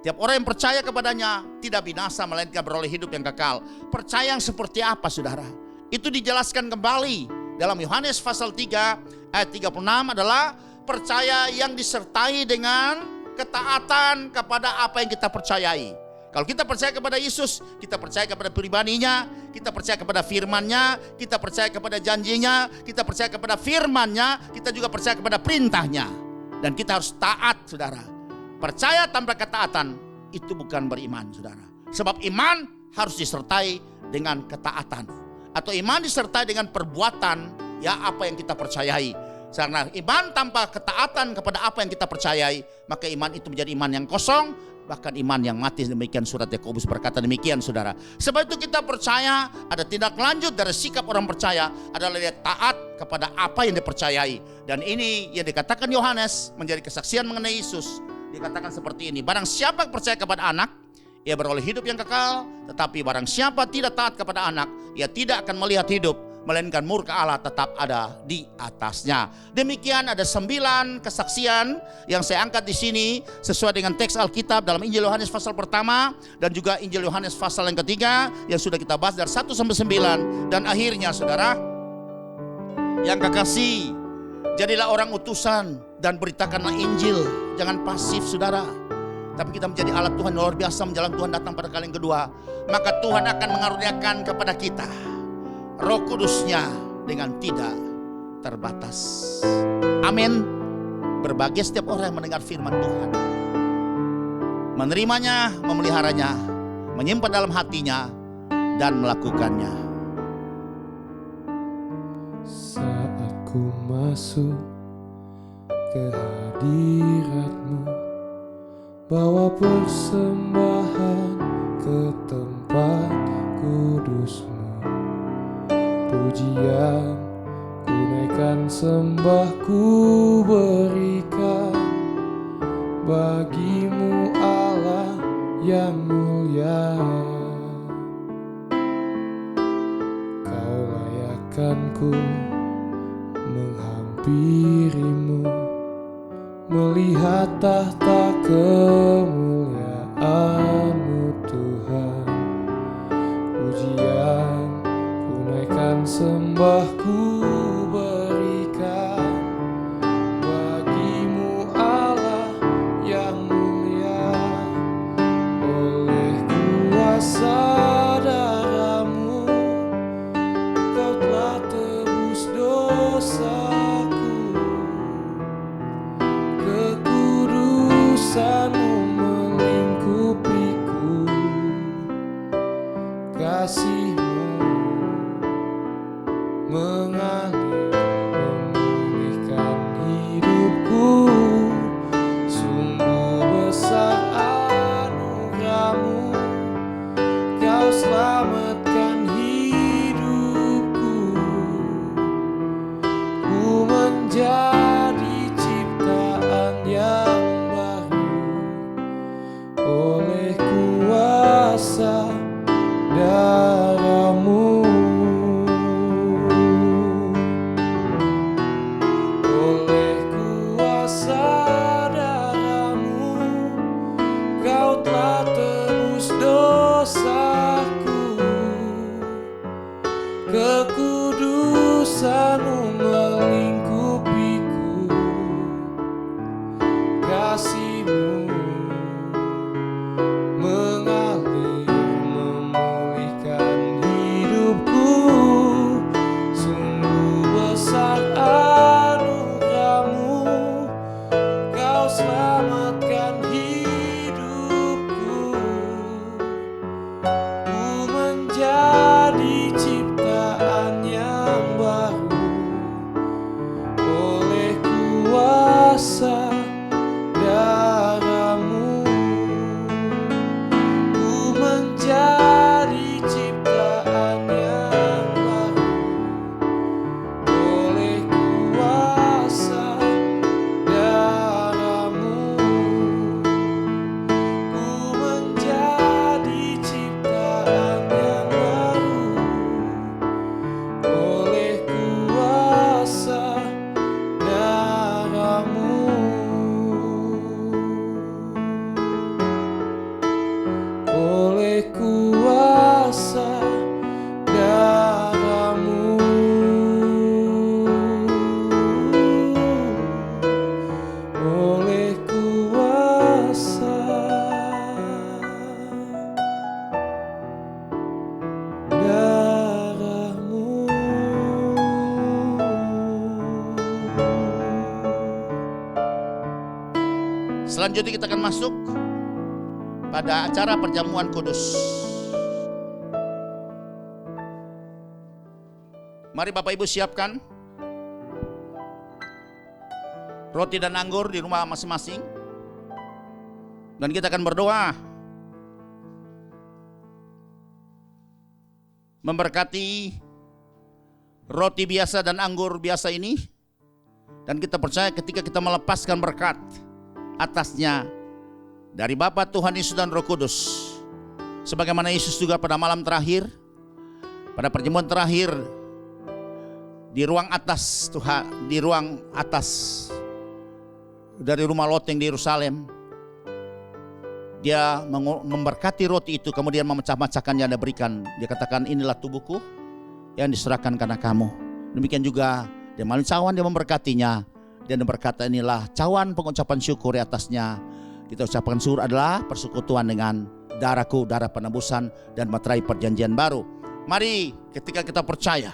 tiap orang yang percaya kepadanya tidak binasa melainkan beroleh hidup yang kekal. Percaya yang seperti apa, saudara? Itu dijelaskan kembali dalam Yohanes pasal 3 ayat 36 adalah percaya yang disertai dengan ketaatan kepada apa yang kita percayai. Kalau kita percaya kepada Yesus, kita percaya kepada pribadinya, kita percaya kepada firman-Nya, kita percaya kepada janjinya, kita percaya kepada firman-Nya, kita juga percaya kepada perintahnya. Dan kita harus taat, saudara. Percaya tanpa ketaatan itu bukan beriman, saudara. Sebab iman harus disertai dengan ketaatan. Atau iman disertai dengan perbuatan, ya, apa yang kita percayai. Karena iman tanpa ketaatan kepada apa yang kita percayai, maka iman itu menjadi iman yang kosong, bahkan iman yang mati. Demikian surat Yakobus berkata demikian, saudara. Sebab itu kita percaya, ada tindak lanjut dari sikap orang percaya adalah dia taat kepada apa yang dipercayai. Dan ini yang dikatakan Yohanes menjadi kesaksian mengenai Yesus. Dikatakan seperti ini, barang siapa percaya kepada anak, ia beroleh hidup yang kekal. Tetapi barang siapa tidak taat kepada anak, ia tidak akan melihat hidup, melainkan murka Allah tetap ada di atasnya. Demikian ada 9 kesaksian yang saya angkat di sini sesuai dengan teks Alkitab dalam Injil Yohanes pasal pertama dan juga Injil Yohanes pasal yang ketiga yang sudah kita bahas dari 1 sampai 9. Dan akhirnya, saudara yang kekasih, jadilah orang utusan dan beritakanlah Injil. Jangan pasif, saudara, tapi kita menjadi alat Tuhan luar biasa menjelang Tuhan datang pada kali yang kedua. Maka Tuhan akan mengaruniakan kepada kita Roh Kudus-Nya dengan tidak terbatas. Amin. Berbahagia setiap orang yang mendengar firman Tuhan, menerimanya, memeliharanya, menyimpan dalam hatinya, dan melakukannya. Saat ku masuk ke hadirat-Mu, bawa persembahan ke tempat kudus-Mu. Pujian ku naikkan, sembah ku berikan bagi-Mu Allah yang mulia. Kau layakkan ku menghampiri-Mu, melihat tahta kemuliaan-Mu Tuhan. Pujian sembahku berikan bagi-Mu Allah yang mulia. Oleh kuasa darah-Mu, Kau telah tebus dosaku. Kekudusan-Mu melingkupiku, kasih-Mu mengalir memulihkan hidupku. Sungguh besar anugerah-Mu, Kau selamatkan hidupku. Ku menjadi ciptaan yang baru oleh kuasa darah-Mu. Kekudusan-Mu melingkupiku, kasih-Mu mengalir memulihkan hidupku. Sungguh besar anugerah-Mu, Kau selamatkan hidupku. Ku menjadi ciptaan yang baru Selanjutnya kita akan masuk pada acara perjamuan kudus. Mari Bapak Ibu siapkan roti dan anggur di rumah masing-masing. Dan kita akan berdoa memberkati roti biasa dan anggur biasa ini. Dan kita percaya ketika kita melepaskan berkat atasnya dari Bapa, Tuhan Yesus dan Roh Kudus, sebagaimana Yesus juga pada malam terakhir, pada perjamuan terakhir di ruang atas Tuhan, di ruang atas dari rumah loteng di Yerusalem, dia memberkati roti itu, kemudian memecah-mecahkannya dan berikan. Dia katakan, inilah tubuhku yang diserahkan karena kamu. Demikian juga dia melalui cawan dia memberkatinya, dan berkata, inilah cawan pengucapan syukur di atasnya. Kita ucapkan syukur adalah persekutuan dengan darahku, darah penebusan dan materai perjanjian baru. Mari ketika kita percaya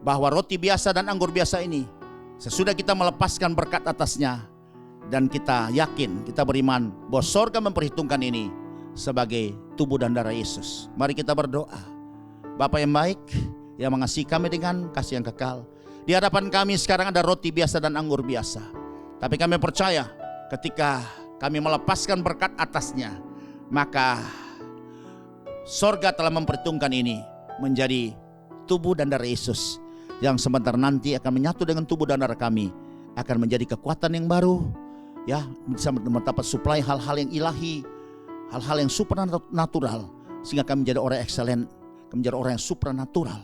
bahwa roti biasa dan anggur biasa ini, sesudah kita melepaskan berkat atasnya, dan kita yakin, kita beriman bahwa sorga memperhitungkan ini sebagai tubuh dan darah Yesus. Mari kita berdoa. Bapa yang baik, yang mengasihi kami dengan kasih yang kekal, di hadapan kami sekarang ada roti biasa dan anggur biasa. Tapi kami percaya ketika kami melepaskan berkat atasnya, maka sorga telah memperhitungkan ini menjadi tubuh dan darah Yesus, yang sebentar nanti akan menyatu dengan tubuh dan darah kami, akan menjadi kekuatan yang baru, ya, bisa mendapat suplai hal-hal yang ilahi, hal-hal yang supernatural, sehingga kami menjadi orang excellent, kami menjadi orang yang supernatural.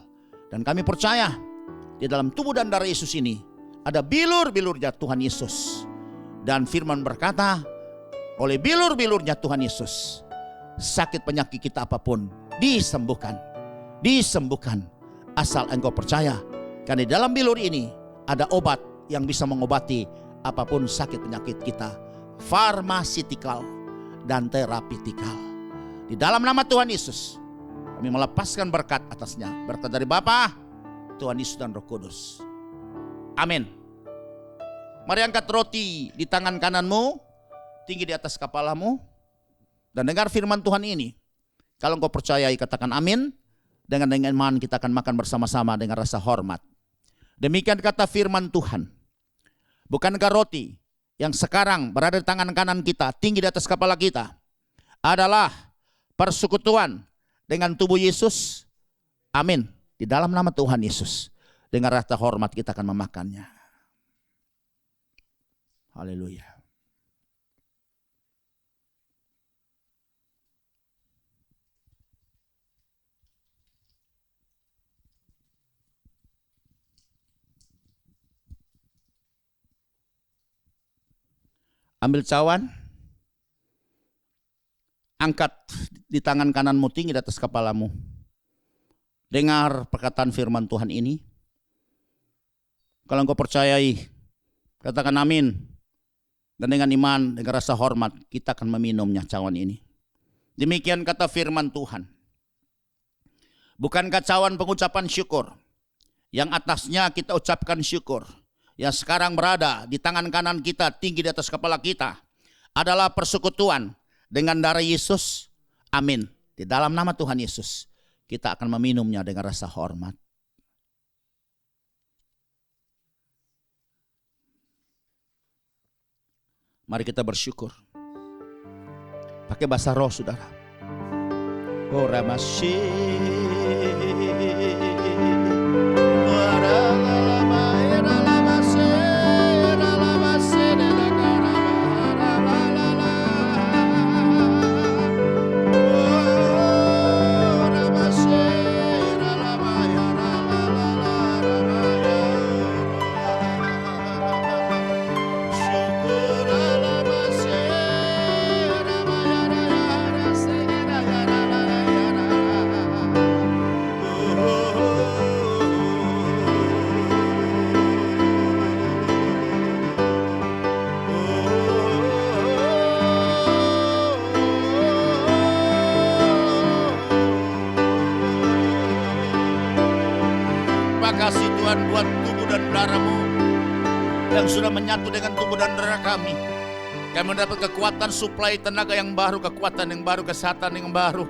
Dan kami percaya di dalam tubuh dan darah Yesus ini ada bilur-bilurnya Tuhan Yesus. Dan firman berkata, oleh bilur-bilurnya Tuhan Yesus, sakit penyakit kita apapun disembuhkan. Disembuhkan asal engkau percaya. Karena di dalam bilur ini ada obat yang bisa mengobati apapun sakit penyakit kita, farmasikal dan terapeutikal. Di dalam nama Tuhan Yesus kami melepaskan berkat atasnya, berkat dari Bapa, Tuhan Yesus dan Roh Kudus. Amin. Mari angkat roti di tangan kananmu, tinggi di atas kepalamu, dan dengar firman Tuhan ini. Kalau engkau percayai, katakan amin. Dengan iman kita akan makan bersama-sama dengan rasa hormat. Demikian kata firman Tuhan. Bukankah roti yang sekarang berada di tangan kanan kita, tinggi di atas kepala kita, adalah persekutuan dengan tubuh Yesus? Amin. Di dalam nama Tuhan Yesus, dengan rasa hormat kita akan memakannya. Haleluya. Ambil cawan, angkat di tangan kananmu tinggi di atas kepalamu. Dengar perkataan firman Tuhan ini. Kalau engkau percayai, katakan amin. Dan dengan iman, dengan rasa hormat, kita akan meminumnya cawan ini. Demikian kata firman Tuhan. Bukankah cawan pengucapan syukur, yang atasnya kita ucapkan syukur, yang sekarang berada di tangan kanan kita, tinggi di atas kepala kita, adalah persekutuan dengan darah Yesus? Amin. Di dalam nama Tuhan Yesus, kita akan meminumnya dengan rasa hormat. Mari kita bersyukur. Pakai bahasa roh, saudara. Ora masih. Kasih Tuhan buat tubuh dan darah-Mu yang sudah menyatu dengan tubuh dan darah kami. Kami mendapat kekuatan, suplai tenaga yang baru, kekuatan yang baru, kesehatan yang baru.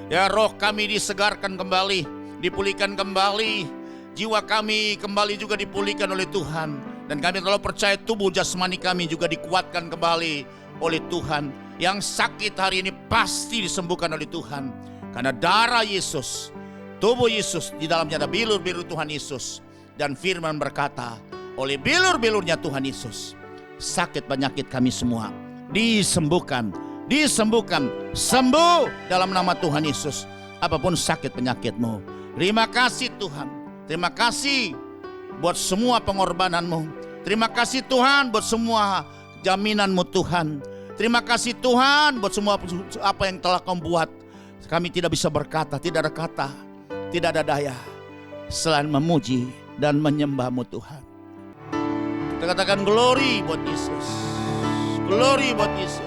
Ya, roh kami disegarkan kembali, dipulihkan kembali. Jiwa kami kembali juga dipulihkan oleh Tuhan. Dan kami terlalu percaya tubuh jasmani kami juga dikuatkan kembali oleh Tuhan. Yang sakit hari ini pasti disembuhkan oleh Tuhan. Karena darah Yesus, tubuh Yesus, di dalamnya ada bilur-bilur Tuhan Yesus. Dan firman berkata, oleh bilur-bilurnya Tuhan Yesus, sakit penyakit kami semua disembuhkan, sembuh dalam nama Tuhan Yesus. Apapun sakit penyakitmu, terima kasih Tuhan. Terima kasih buat semua pengorbananmu. Terima kasih Tuhan buat semua jaminanmu Tuhan. Terima kasih Tuhan buat semua apa yang telah Kau buat. Kami tidak bisa berkata, tidak ada kata, tidak ada daya selain memuji dan menyembah-Mu Tuhan. Kita katakan glory buat Yesus. Glory buat Yesus.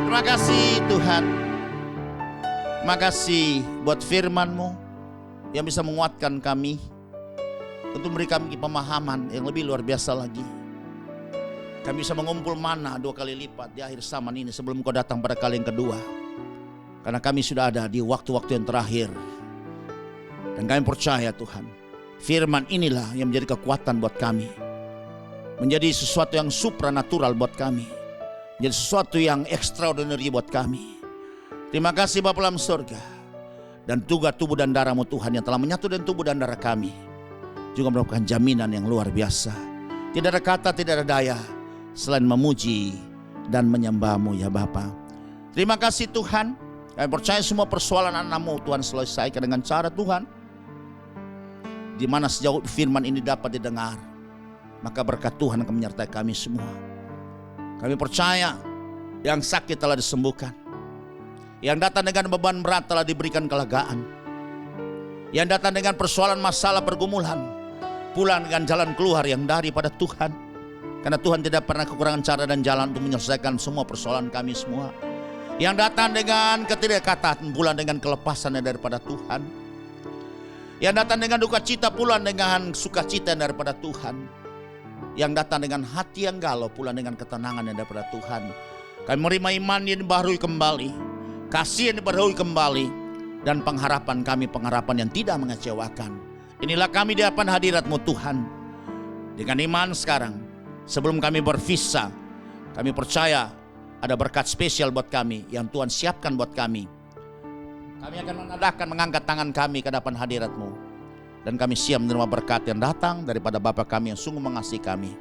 Terima kasih Tuhan. Terima kasih buat firman-Mu yang bisa menguatkan kami, untuk memberi kami pemahaman yang lebih luar biasa lagi. Kami bisa mengumpul mana 2 kali lipat di akhir zaman ini sebelum Kau datang pada kali yang kedua. Karena kami sudah ada di waktu-waktu yang terakhir. Dan kami percaya Tuhan, firman inilah yang menjadi kekuatan buat kami. Menjadi sesuatu yang supranatural buat kami. Jadi sesuatu yang extraordinary buat kami. Terima kasih Bapa dalam surga. Dan juga tubuh dan darah-Mu Tuhan yang telah menyatu dengan tubuh dan darah kami, juga merupakan jaminan yang luar biasa. Tidak ada kata, tidak ada daya selain memuji dan menyembah-Mu ya Bapa. Terima kasih Tuhan. Kami percaya semua persoalan anak-Mu Tuhan selesaikan dengan cara Tuhan. Di mana sejauh firman ini dapat didengar, maka berkat Tuhan akan menyertai kami semua. Kami percaya yang sakit telah disembuhkan. Yang datang dengan beban berat telah diberikan kelegaan. Yang datang dengan persoalan masalah pergumulan, pulang dengan jalan keluar yang daripada Tuhan. Karena Tuhan tidak pernah kekurangan cara dan jalan untuk menyelesaikan semua persoalan kami semua. Yang datang dengan ketidakkatan, pulang dengan kelepasan yang daripada Tuhan. Yang datang dengan duka cita, pulang dengan sukacita yang daripada Tuhan. Yang datang dengan hati yang galau, pulang dengan ketenangan yang daripada Tuhan. Kami menerima iman yang dibaharui kembali, kasih yang dibaharui kembali, dan pengharapan kami, pengharapan yang tidak mengecewakan. Inilah kami di hadapan hadirat-Mu Tuhan. Dengan iman sekarang, sebelum kami berpisah, kami percaya ada berkat spesial buat kami yang Tuhan siapkan buat kami. Kami akan mengadakan, mengangkat tangan kami ke hadapan hadirat-Mu. Dan kami siap menerima berkat yang datang daripada Bapa kami yang sungguh mengasihi kami.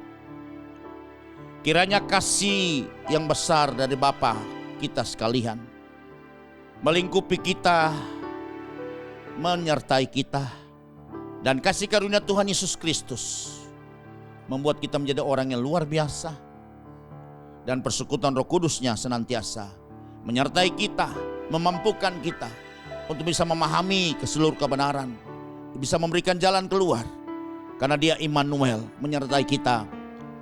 Kiranya kasih yang besar dari Bapa kita sekalian melingkupi kita, menyertai kita. Dan kasih karunia Tuhan Yesus Kristus membuat kita menjadi orang yang luar biasa. Dan persekutuan Roh Kudus-Nya senantiasa menyertai kita, memampukan kita untuk bisa memahami keseluruh kebenaran, bisa memberikan jalan keluar. Karena Dia Immanuel menyertai kita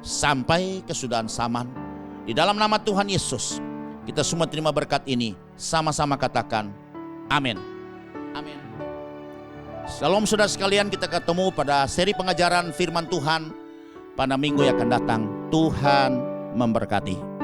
sampai kesudahan zaman. Di dalam nama Tuhan Yesus kita semua terima berkat ini. Sama-sama katakan amin. Amin. Shalom saudara sekalian, kita ketemu pada seri pengajaran firman Tuhan pada minggu yang akan datang. Tuhan memberkati.